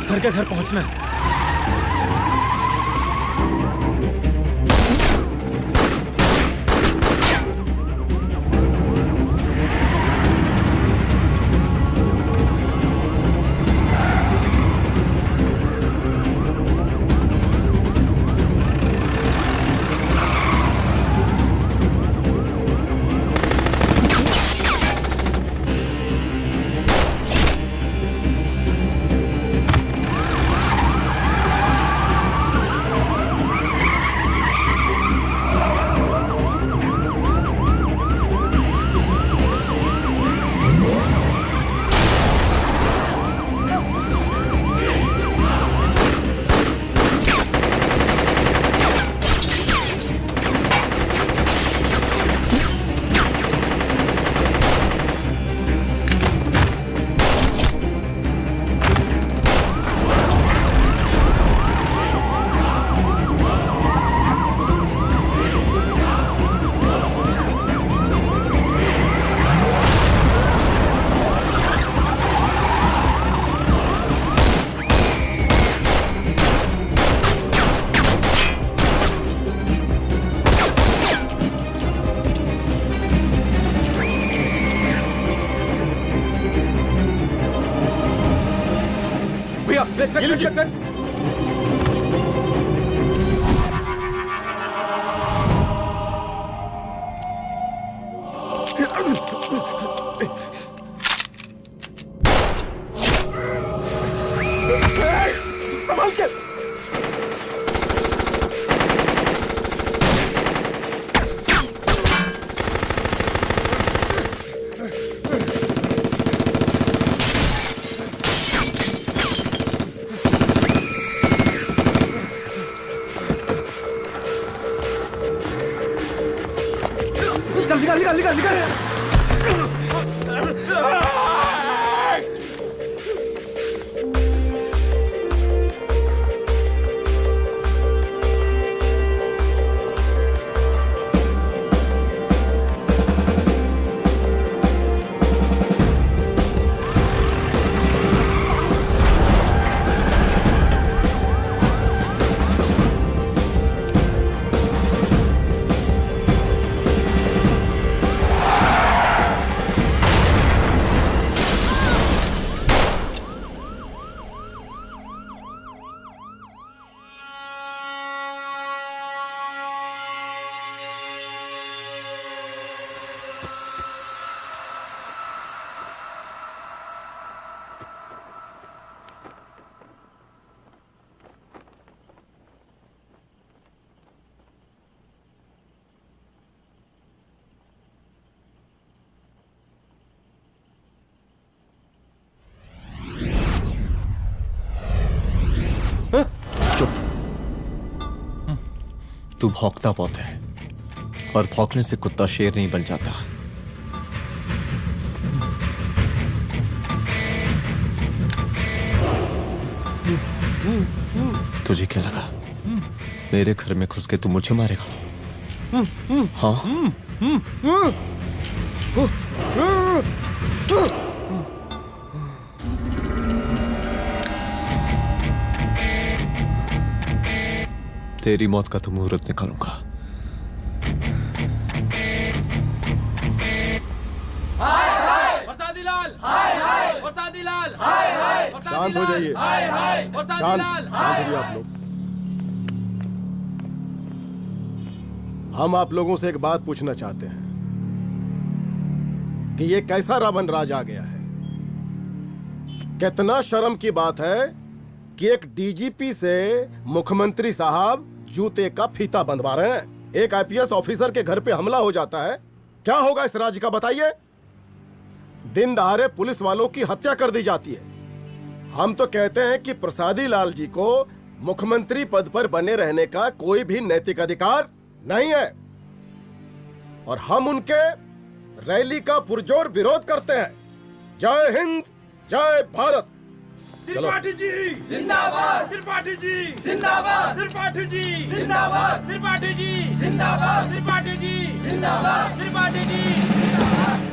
सर का घर पहुंचना है। संभाल के। चल निकाल निकाल निकाल निकाल। चुप। तू भौंकता बहुत है, और भौंकने से कुत्ता शेर नहीं बन जाता। तुझे क्या लगा मेरे घर में घुस के तू मुझे मारेगा? हाँ? तेरी मौत का तो मुहूर्त निकालूंगा। शांत हो जाइए, शांत हो जाइए आप लोग। हम आप लोगों से एक बात पूछना चाहते हैं कि ये कैसा रावण राज आ गया है? कितना शर्म की बात है कि एक डीजीपी से मुख्यमंत्री साहब जूते का फीता बंधवा रहे हैं। एक आईपीएस ऑफिसर के घर पे हमला हो जाता है, क्या होगा इस राज्य का बताइए? दिन दहाड़े पुलिस वालों की हत्या कर दी जाती है। हम तो कहते हैं कि प्रसादी लाल जी को मुख्यमंत्री पद पर बने रहने का कोई भी नैतिक अधिकार नहीं है, और हम उनके रैली का पुरजोर विरोध करते हैं। जय हिंद, जय भारत। त्रिपाठी जी जिंदाबाद, त्रिपाठी जी जिंदाबाद, त्रिपाठी जी जिंदाबाद, त्रिपाठी जी जिंदाबाद, त्रिपाठी जी जिंदाबाद, त्रिपाठी जी जिंदाबाद।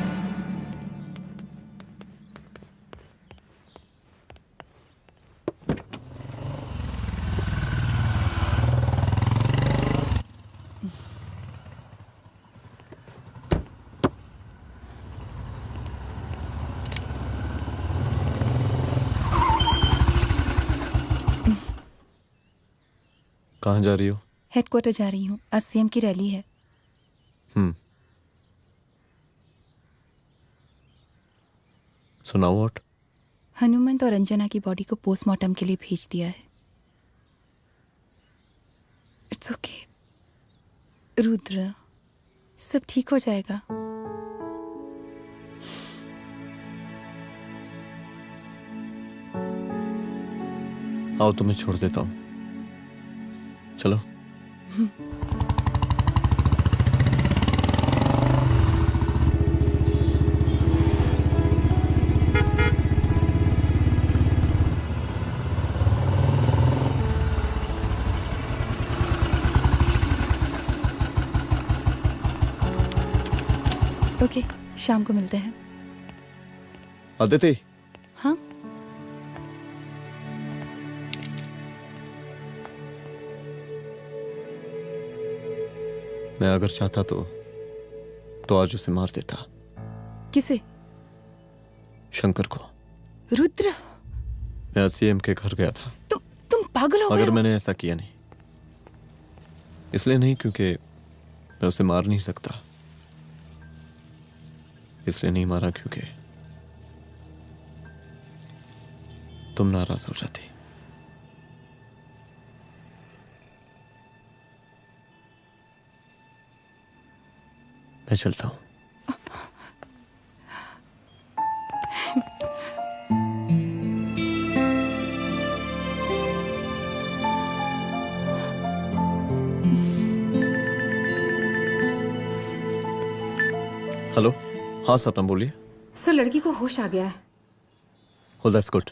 कहाँ जा रही हो? हेडक्वार्टर जा रही हूँ, आज सीएम की रैली है। सुनाओ व्हाट? हनुमंत और अंजना की बॉडी को पोस्टमार्टम के लिए भेज दिया है। इट्स ओके रुद्र, सब ठीक हो जाएगा। आओ तुम्हें छोड़ देता हूँ, चलो। ओके, शाम को मिलते हैं। अदिति। हाँ? मैं अगर चाहता तो आज उसे मार देता। किसे? शंकर को। रुद्र, मैं सीएम के घर गया था। तुम पागल हो गए मगर हो? मैंने ऐसा किया नहीं, इसलिए नहीं क्योंकि मैं उसे मार नहीं सकता, इसलिए नहीं मारा क्योंकि तुम नाराज हो जाती। मैं चलता हूं। हेलो, हाँ सपना बोलिए। सर, लड़की को होश आ गया है। Oh, that's good.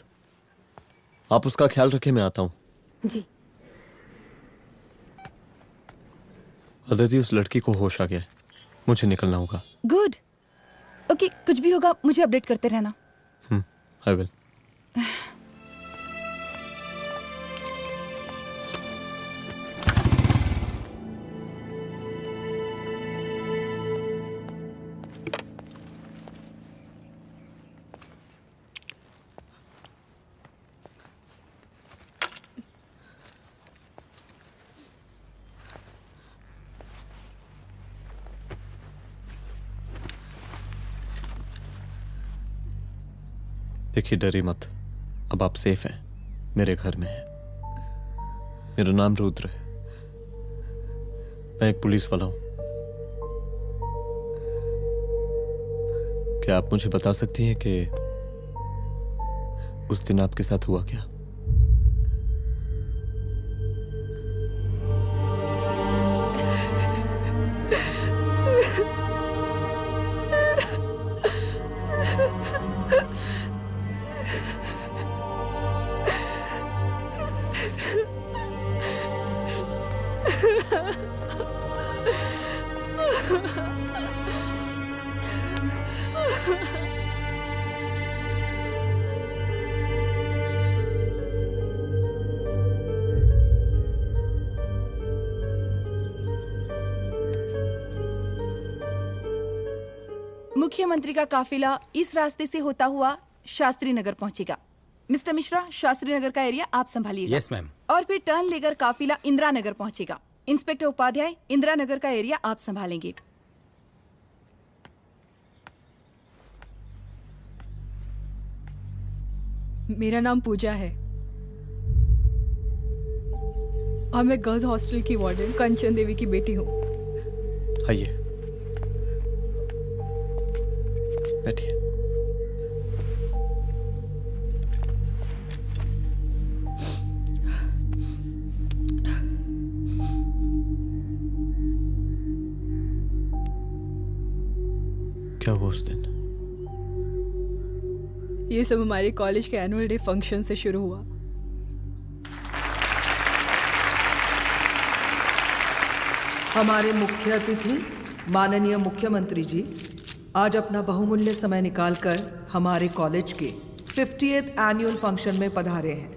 आप उसका ख्याल रखें, मैं आता हूं। जी। अदिति, उस लड़की को होश आ गया है, मुझे निकलना होगा। गुड। ओके, कुछ भी होगा मुझे अपडेट करते रहना। I will. देखिए, डरिए मत, अब आप सेफ हैं, मेरे घर में हैं। मेरा नाम रुद्र है, मैं एक पुलिस वाला हूं। क्या आप मुझे बता सकती हैं कि उस दिन आपके साथ हुआ क्या? मुख्यमंत्री का काफिला इस रास्ते से होता हुआ शास्त्री नगर पहुंचेगा। मिस्टर मिश्रा, शास्त्री नगर का एरिया आप संभालिएगा। Yes ma'am. और फिर टर्न लेकर काफिला इंदिरा नगर पहुंचेगा। इंस्पेक्टर उपाध्याय, इंदिरा नगर का एरिया आप संभालेंगे। मेरा नाम पूजा है और मैं गर्ल्स हॉस्टल की वार्डन कंचन देवी की बेटी हूँ। आइए, बैठिए। क्या हुआ उस दिन? ये सब हमारे कॉलेज के एनुअल डे फंक्शन से शुरू हुआ। हमारे मुख्य अतिथि माननीय मुख्यमंत्री जी आज अपना बहुमूल्य समय निकालकर हमारे कॉलेज के 50th एनुअल फंक्शन में पधारे हैं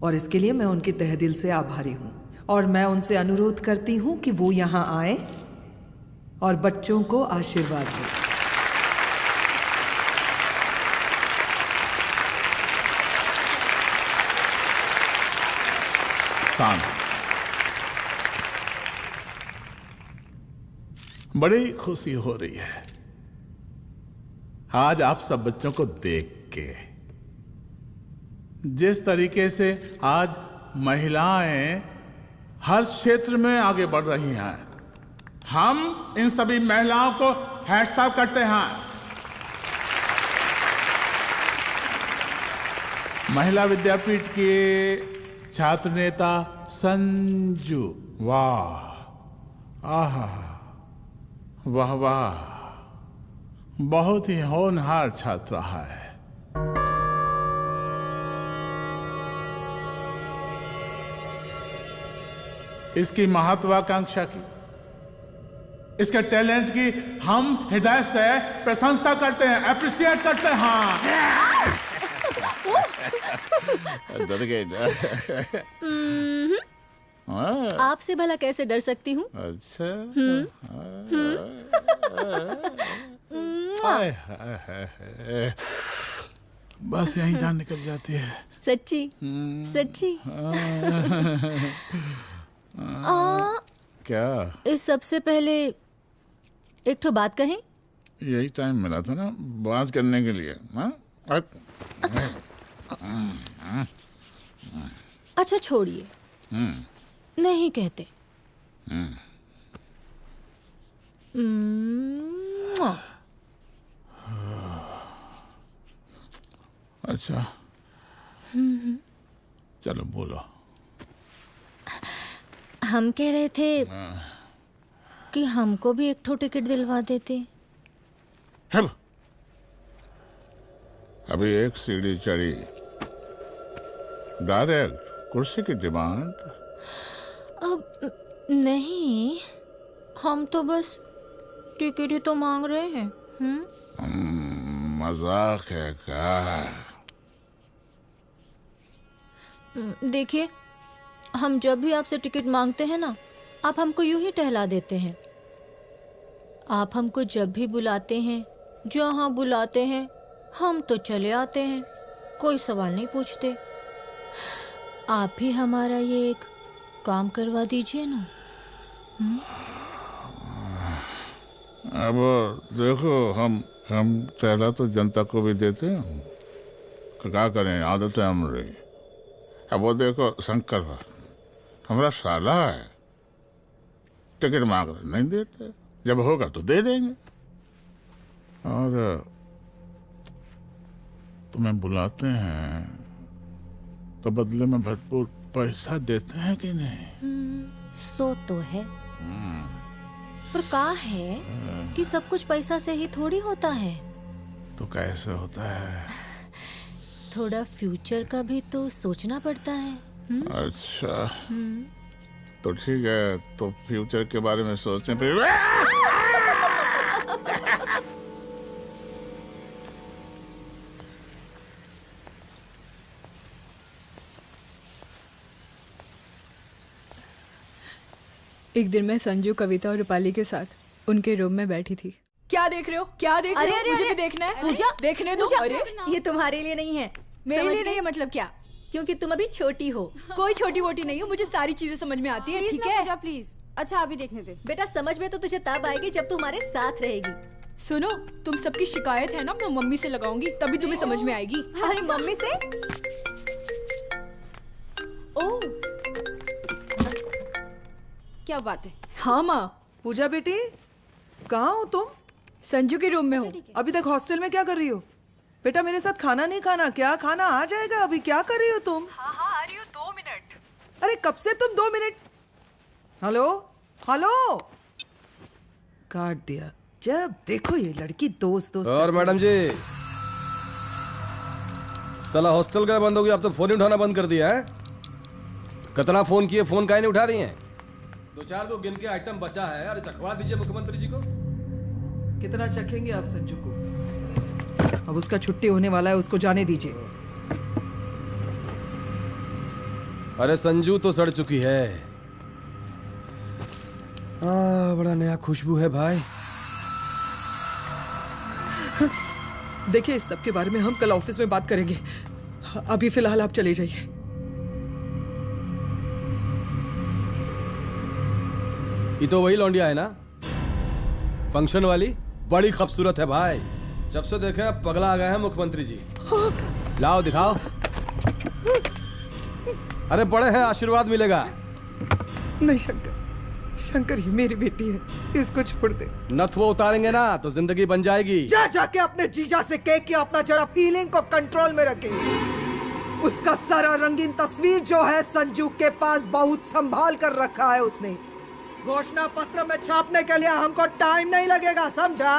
और इसके लिए मैं उनके तहे दिल से आभारी हूँ और मैं उनसे अनुरोध करती हूँ कि वो यहाँ आए और बच्चों को आशीर्वाद दें। बड़ी खुशी हो रही है आज आप सब बच्चों को देख के। जिस तरीके से आज महिलाएं हर क्षेत्र में आगे बढ़ रही हैं, हम इन सभी महिलाओं को हैट्स ऑफ करते हैं। महिला विद्यापीठ के छात्र नेता संजू, वाह, आहा, वाह वाह, बहुत ही होनहार छात्र है। इसकी महत्वाकांक्षा की, इसके टैलेंट की हम हृदय से प्रशंसा करते हैं, अप्रिशिएट करते हैं। डर गए आपसे भला कैसे डर सकती हूँ? अच्छा। बस यहीं जान निकल जाती है। सच्ची सच्ची। क्या? इस सबसे पहले एक ठो बात कहें? यही टाइम मिला था ना बात करने के लिए। अच्छा छोड़िए, नहीं कहते। अच्छा चलो बोलो। हम कह रहे थे कि हमको भी एक ठो टिकट दिलवा देते। अभी एक सीढ़ी चढ़ी, डायरेक्ट कुर्सी की डिमांड। अब नहीं, हम तो बस टिकट ही तो मांग रहे हैं। मजाक है क्या? देखिए, हम जब भी आपसे टिकट मांगते हैं ना, आप हमको यूं ही टहला देते हैं। आप हमको जब भी बुलाते हैं, जहाँ बुलाते हैं, हम तो चले आते हैं, कोई सवाल नहीं पूछते। आप भी हमारा ये एक काम करवा दीजिए ना। अब देखो, हम टहला तो जनता को भी देते हैं, क्या करें, आदत है हमारी। अब वो देखो शंकर हमारा साला है, टिकट मांग रहे नहीं देते, जब होगा तो दे देंगे। और तुम्हें बुलाते हैं तो बदले में भरपूर पैसा देते हैं कि नहीं? सो तो है, पर का है कि सब कुछ पैसा से ही थोड़ी होता है। तो कैसे होता है? थोड़ा फ्यूचर का भी तो सोचना पड़ता है। अच्छा, तो ठीक है, तो फ्यूचर के बारे में सोचने पे एक दिन मैं संजू, कविता और रूपाली के साथ उनके रूम में बैठी थी। क्या देख रहे हो? क्या देख रहे हो? मुझे भी देखना है। पूजा, देखने दो। अरे ये तुम्हारे लिए नहीं है। मेरे लिए नहीं है मतलब क्या? क्योंकि तुम अभी छोटी हो। कोई छोटी वोटी नहीं हूँ, मुझे सारी चीजें समझ में आती है। ठीक है पूजा प्लीज। अच्छा अभी देखने दे। बेटा समझ में तो तुझे तब आएगी जब तू हमारे साथ रहेगी। सुनो, तुम सबकी शिकायत है ना, मैं मम्मी से लगाऊंगी, तभी तुम्हें समझ में आएगी। अरे मम्मी से? ओह क्या बात है। हाँ माँ। पूजा बेटी, कहाँ हो तुम? संजू के रूम में हूँ। अभी तक हॉस्टल में क्या कर रही हो? बेटा मेरे साथ खाना नहीं खाना क्या? खाना आ जाएगा, अभी क्या कर रही हो तुम? हाँ हाँ आ रही हूँ, 2 मिनट। अरे कब से तुम 2 मिनट? हेलो हेलो, काट दिया। जब देखो ये लड़की दोस्त दोस्त। और मैडम जी, साला हॉस्टल का बंद हो गया, अब तो फोन ही उठाना बंद कर दिया है। कितना फोन किए, फोन काहे नहीं उठा रही हैं? 2-4 को गिन के आइटम बचा है, अरे चखवा दीजिए मुख्यमंत्री जी को। कितना चखेंगे आप संजू को? अब उसका छुट्टी होने वाला है, उसको जाने दीजिए। अरे संजू तो सड़ चुकी है। बड़ा नया खुशबू है भाई। देखिए इस सब के बारे में हम कल ऑफिस में बात करेंगे, अभी फिलहाल आप चले जाइए। ये तो वही लौंडिया है ना, फंक्शन वाली? बड़ी खूबसूरत है भाई, जब से देखे अब पगला आ गए हैं मुख्यमंत्री जी। लाओ दिखाओ। अरे बड़े हैं, आशीर्वाद मिलेगा। नहीं शंकर, शंकर ये मेरी बेटी है, इसको छोड़ दे। नथ वो उतारेंगे ना तो जिंदगी बन जाएगी। जा जाके अपने जीजा से कह के अपना जरा फीलिंग को कंट्रोल में रखे। उसका सारा रंगीन तस्वीर जो है संजू के पास बहुत संभाल कर रखा है उसने। घोषणा पत्र में छापने के लिए हमको टाइम नहीं लगेगा, समझा?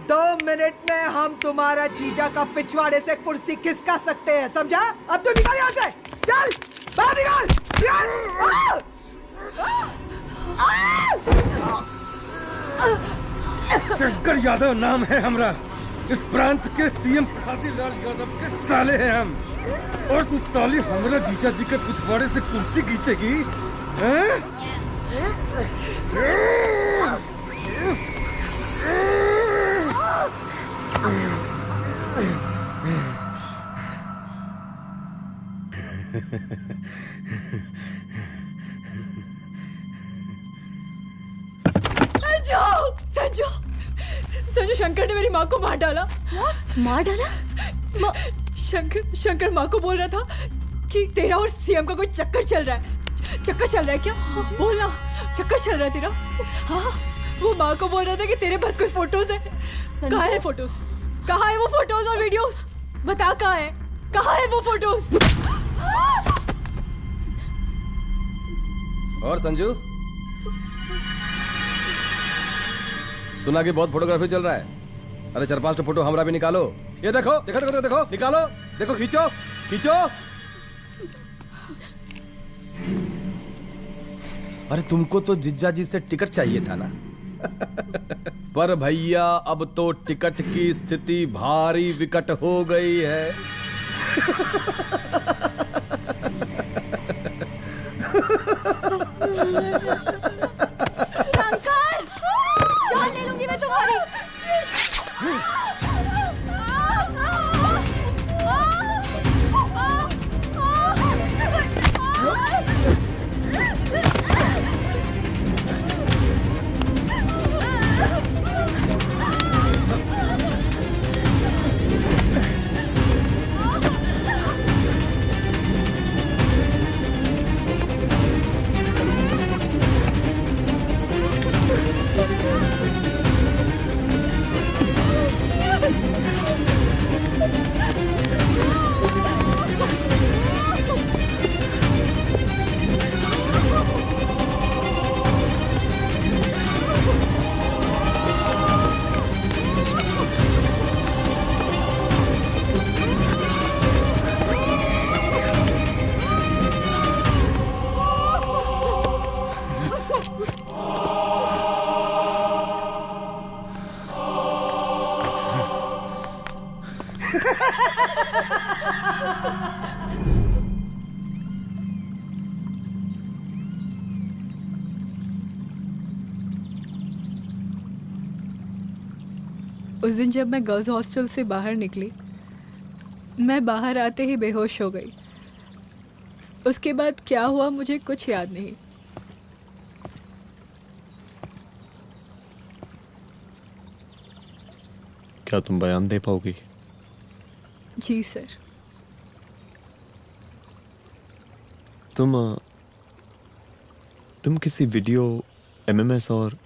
2 मिनट में हम तुम्हारा जीजा का पिछवाड़े से कुर्सी खिसका सकते हैं, समझा? अब तो निकल यहाँ से, चल बाहर निकल। शंकर यादव नाम है हमरा, इस प्रांत के सीएम प्रसादी लाल यादव के साले हैं हम, और तू साली हमरा जीजा जी के पिछवाड़े से कुर्सी खींचेगी? संजू, संजू शंकर ने मेरी माँ को मार डाला। मार डाला? शंकर माँ को बोल रहा था कि तेरा और सीएम का कोई चक्कर चल रहा है। चक्कर चल रहा है क्या? बोलना, चक्कर चल रहा है तेरा? हाँ, वो माँ को बोल रहा था कि तेरे पास कोई फोटोज है। कहाँ है फोटोज? कहाँ है वो फोटोज और वीडियोस? बता कहाँ है? कहाँ है वो फोटोज? और संजू, सुना कि बहुत फोटोग्राफी चल रहा है। अरे 4-5 फोटो हमरा भी निकालो। ये देखो देखो देखो देखो, निकालो, देखो, खींचो खींचो। अरे तुमको तो जिज्जा जी से टिकट चाहिए था ना। पर भैया अब तो टिकट की स्थिति भारी विकट हो गई है। शंकर, जान ले लूंगी मैं तुम्हारी। उस दिन जब मैं गर्ल्स हॉस्टल से बाहर निकली, मैं बाहर आते ही बेहोश हो गई। उसके बाद क्या हुआ मुझे कुछ याद नहीं। क्या तुम बयान दे पाओगी? जी सर। तुम किसी वीडियो, एमएमएस और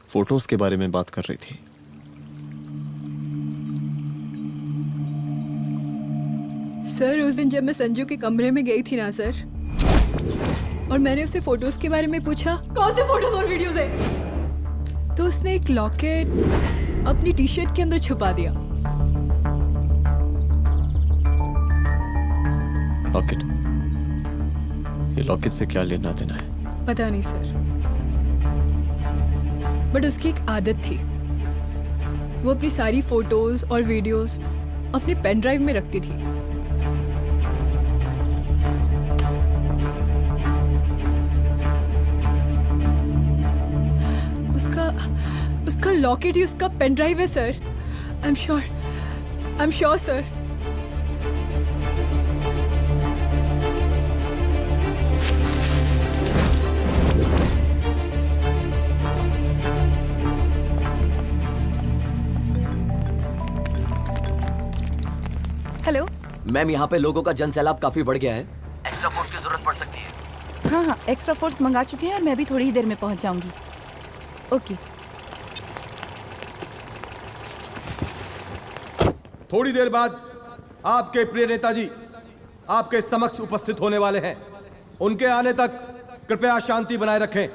फोटोज के बारे में बात कर रही थी। सर उस दिन जब मैं संजू के कमरे में गई थी ना सर, और मैंने उससे फोटोज के बारे में पूछा कौन से फोटोज और वीडियोज है, तो उसने एक लॉकेट अपनी टी शर्ट के अंदर छुपा दिया। लॉकेट? ये लॉकेट से क्या लेना देना है? पता नहीं सर, बट उसकी एक आदत थी, वो अपनी सारी फोटोज और वीडियोस अपने पेन ड्राइव में रखती थी। उसका लॉकेट ही उसका पेन ड्राइव है sir. I am sure sir. Hello ma'am, यहाँ पे लोगों का जन सैलाब काफी बढ़ गया है। एक्स्ट्रा फोर्स की जरूरत पड़ सकती है। हाँ, एक्स्ट्रा फोर्स मंगा चुके हैं और मैं भी थोड़ी ही देर में पहुंच जाऊंगी। ओके। थोड़ी देर बाद आपके प्रिय नेताजी आपके समक्ष उपस्थित होने वाले हैं। उनके आने तक कृपया शांति बनाए रखें।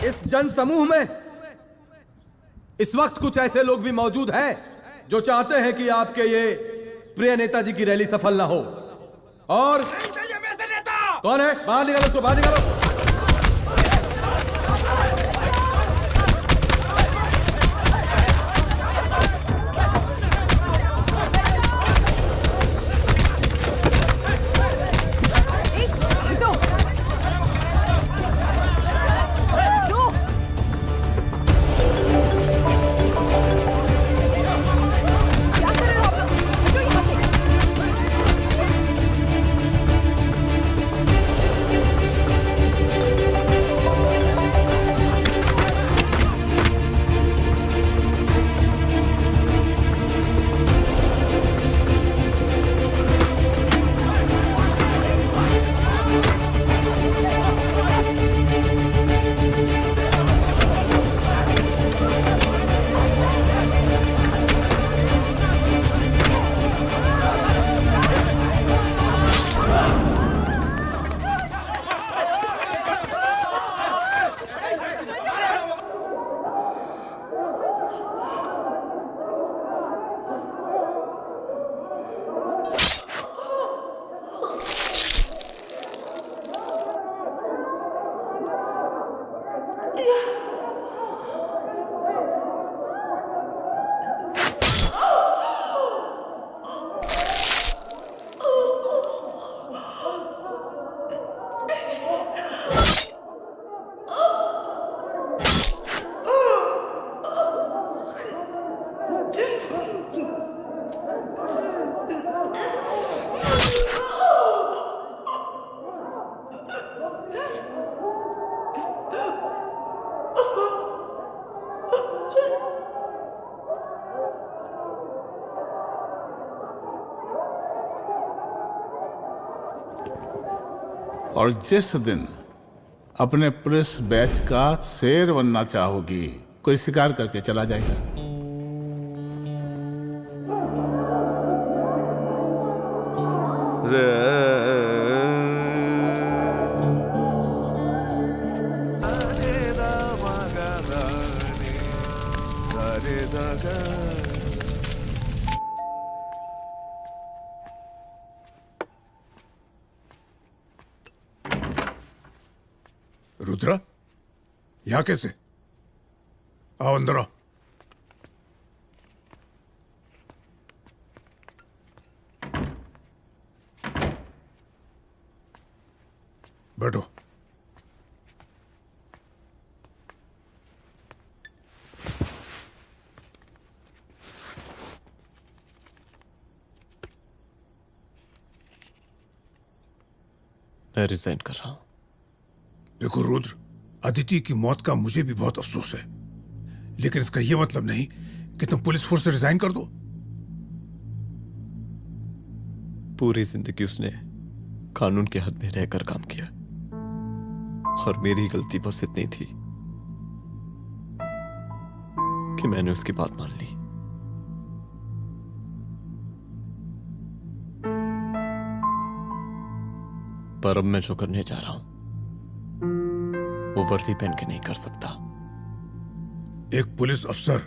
इस जन समूह में इस वक्त कुछ ऐसे लोग भी मौजूद हैं जो चाहते हैं कि आपके ये प्रिय नेताजी की रैली सफल ना हो। और कौन है? बाहर निकालो उसको, बाहर निकालो। और जिस दिन अपने पुलिस बैच का शेर बनना चाहोगी, कोई शिकार करके चला जाएगा। रुद्रा, यहाँ कैसे? आओ अंदर आओ। बैठो। मैं रिजाइन कर रहा हूं। देखो रुद्र, अदिति की मौत का मुझे भी बहुत अफसोस है, लेकिन इसका यह मतलब नहीं कि तुम पुलिस फोर्स से रिजाइन कर दो। पूरी जिंदगी उसने कानून के हद में रहकर काम किया और मेरी गलती बस इतनी थी कि मैंने उसकी बात मान ली। पर अब मैं जो करने जा रहा हूं वो वर्दी पहन के नहीं कर सकता। एक पुलिस अफसर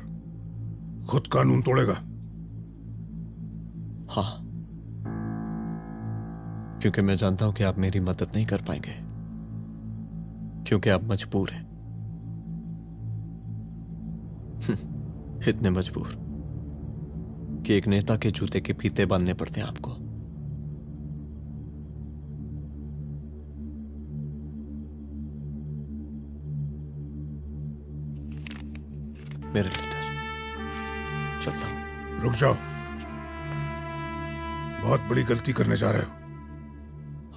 खुद कानून तोड़ेगा? हाँ, क्योंकि मैं जानता हूं कि आप मेरी मदद नहीं कर पाएंगे, क्योंकि आप मजबूर हैं। इतने मजबूर कि एक नेता के जूते के फीते बांधने पड़ते हैं आपको। मेरे लीडर, चलता हूं। रुक जाओ, बहुत बड़ी गलती करने जा रहे हो।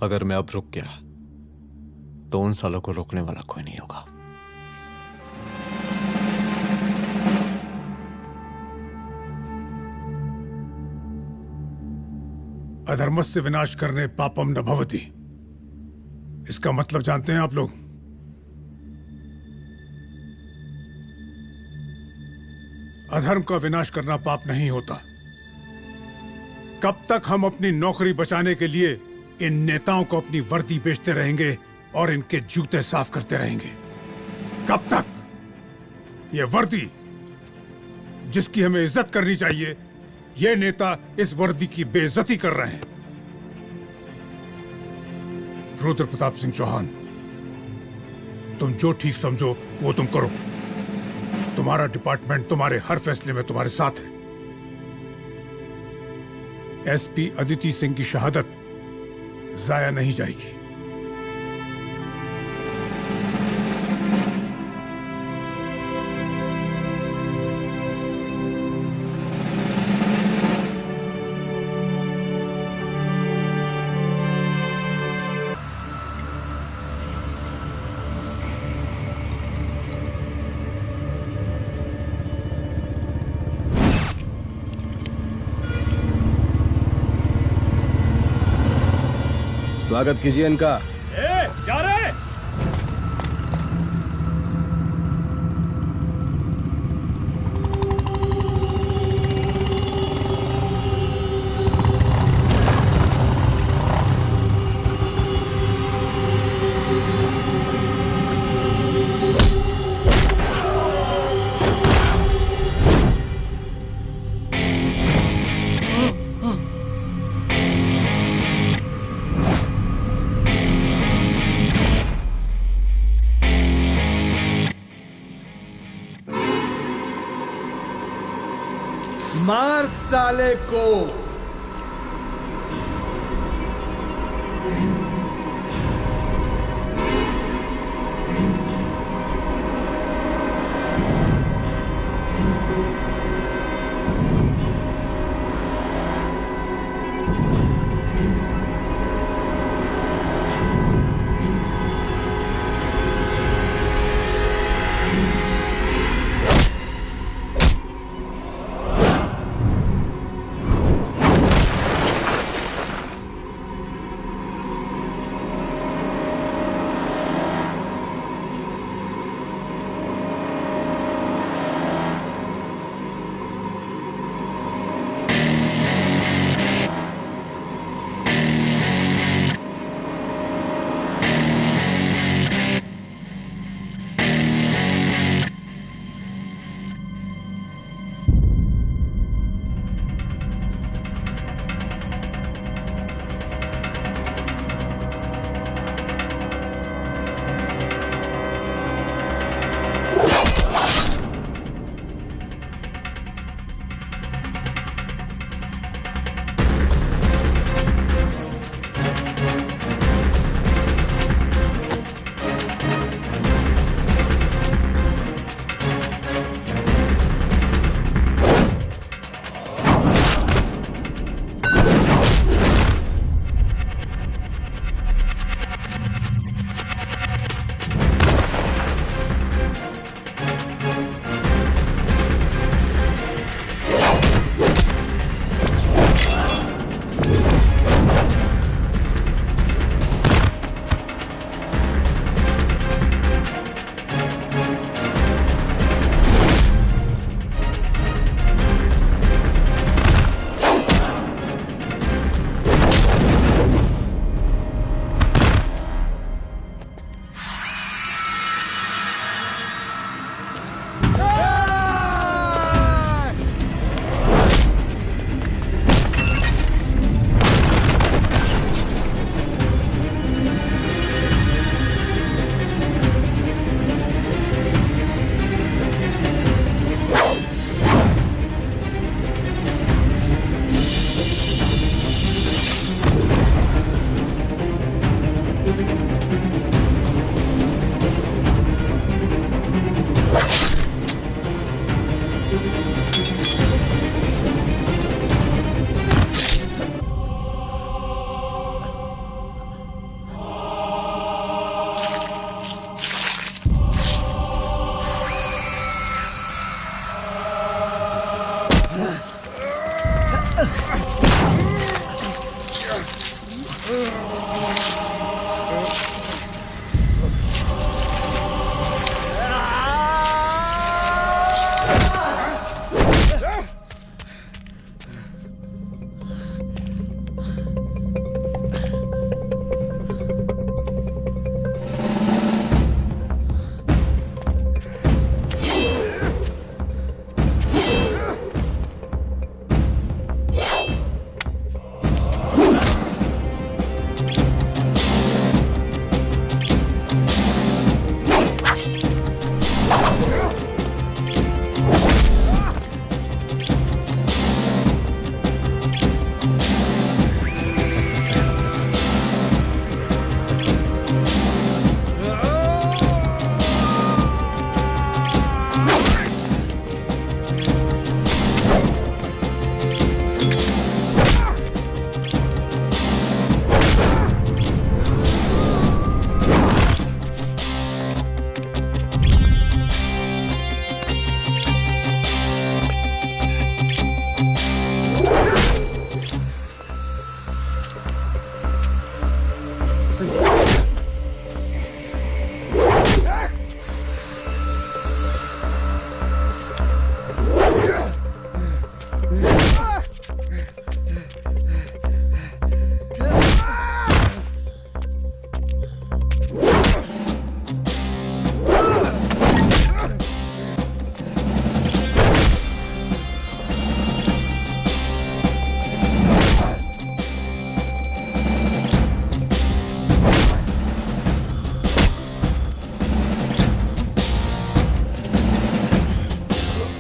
अगर मैं अब रुक गया तो उन सालों को रोकने वाला कोई नहीं होगा। अधर्मस्य विनाश करने पापम न भवति, इसका मतलब जानते हैं आप लोग? अधर्म का विनाश करना पाप नहीं होता। कब तक हम अपनी नौकरी बचाने के लिए इन नेताओं को अपनी वर्दी बेचते रहेंगे और इनके जूते साफ करते रहेंगे? कब तक? ये वर्दी जिसकी हमें इज्जत करनी चाहिए, ये नेता इस वर्दी की बेइज्जती कर रहे हैं। रुद्र प्रताप सिंह चौहान, तुम जो ठीक समझो वो तुम करो। तुम्हारा डिपार्टमेंट तुम्हारे हर फैसले में तुम्हारे साथ है। एसपी अदिति सिंह की शहादत जाया नहीं जाएगी। स्वागत कीजिए इनका। जा रहे। मार साले को।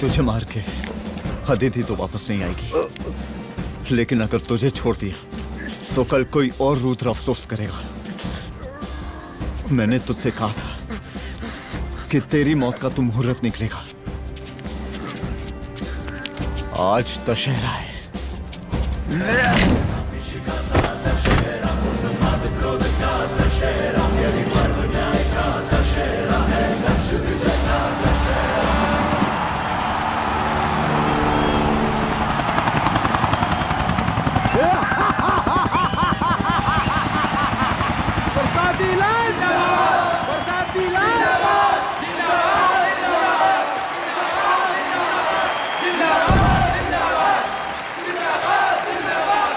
तुझे मार के अदिति तो वापस नहीं आएगी, लेकिन अगर तुझे छोड़ दिया तो कल कोई और रुद्र अफसोस करेगा। मैंने तुझसे कहा था कि तेरी मौत का तू मुहूर्त निकलेगा। आज दशहरा है। बरसाती लाल जिंदाबाद, बरसाती लाल जिंदाबाद, जिंदाबाद, जिंदाबाद, जिंदाबाद, जिंदाबाद,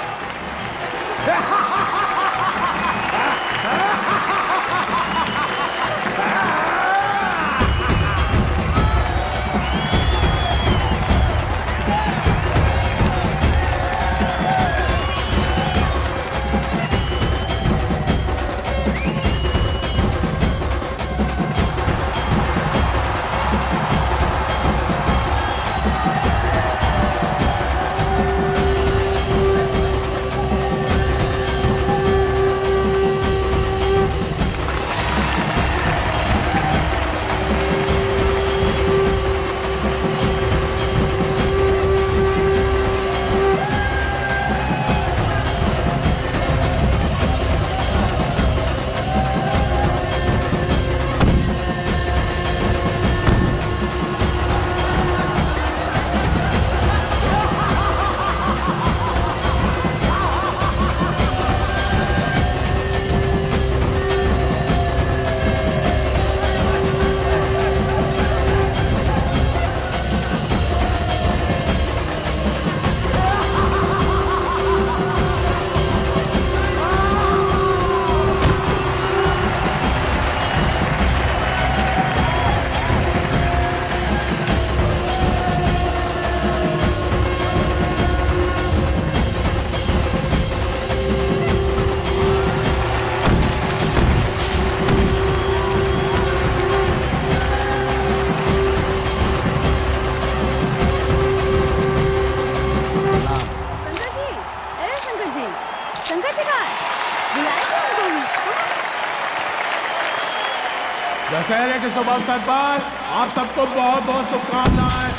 दशहरे के शुभ अवसर पर आप सबको बहुत बहुत शुभकामनाएं।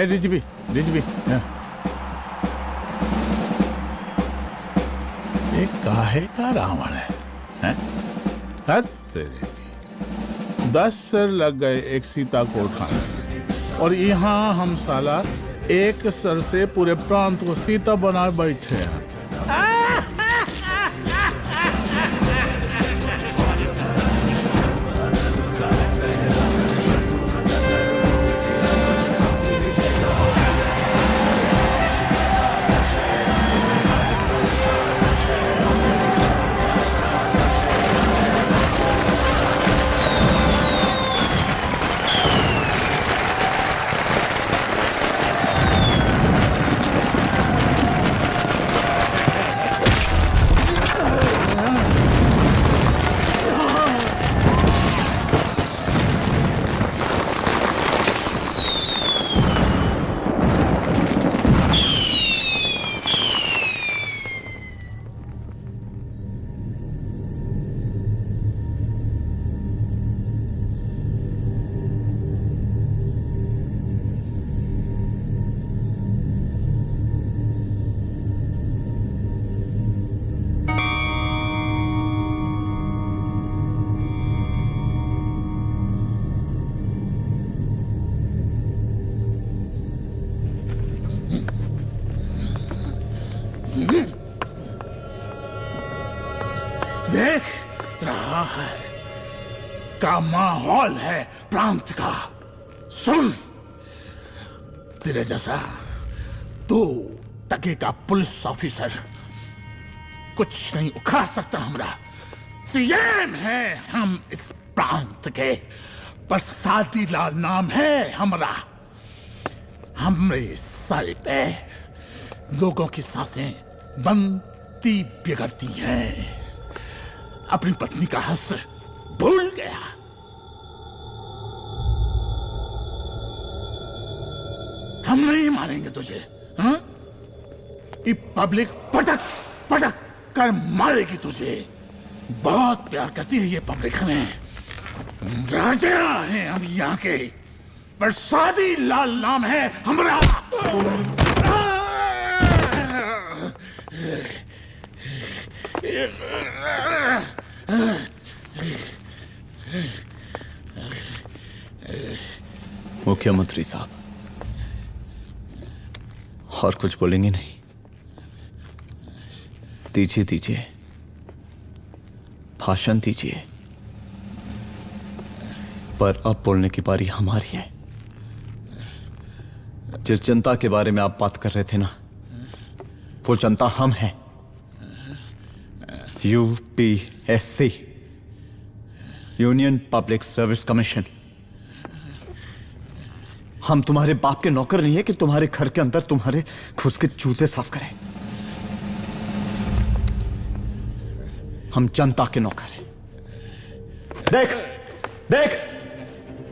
डीजीपी डीजीपी ये काहे का रावण है? हद तेरे की। 10 सर लग गए एक सीता को उठाने, और यहाँ हम साला एक सर से पूरे प्रांत को सीता बनाए बैठे हैं। देख रहा है का माहौल है प्रांत का। सुन, तेरे जैसा 2 टके का पुलिस ऑफिसर कुछ नहीं उखाड़ सकता। हमरा सीएम है हम इस प्रांत के, बरसाती लाल नाम है हमरा। हमरे सर पे लोगों की सांसें बनती बिगड़ती हैं। अपनी पत्नी का हंस भूल गया। हम नहीं मारेंगे तुझे, हाँ? ये पब्लिक पटक पटक कर मारेगी तुझे। बहुत प्यार करती है ये पब्लिक हमें। राजा हैं हम यहाँ के, बरसाती लाल नाम है हमारा। मुख्यमंत्री साहब, और कुछ बोलेंगे नहीं? दीजिए दीजिए, भाषण दीजिए, पर अब बोलने की बारी हमारी है। जिस जनता के बारे में आप बात कर रहे थे ना, वो जनता हम हैं। UPSC, union public service commission. हम तुम्हारे बाप के नौकर नहीं है कि तुम्हारे घर के अंदर तुम्हारे खुद के जूते साफ करें। हम जनता के नौकर हैं। देख देख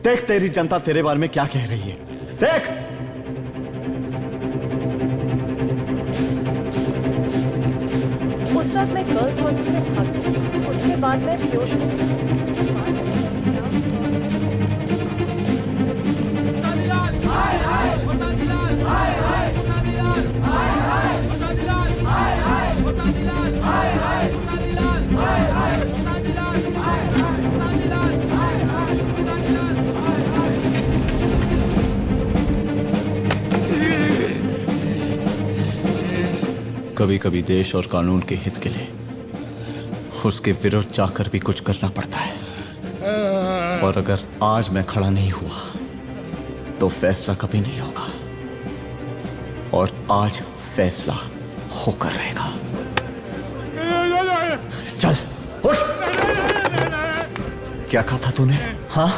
देख, तेरी जनता तेरे बारे में क्या कह रही है। देख, उस वक्त मैं गर्ल्स हॉस्टल में भागी, उसके बाद मैं बेहोश कभी कभी देश और कानून के हित के लिए उसके विरुद्ध जाकर भी कुछ करना पड़ता है। और अगर आज मैं खड़ा नहीं हुआ तो फैसला कभी नहीं होगा, और आज फैसला होकर रहेगा। चल उठ। क्या कहा था तूने? हाँ,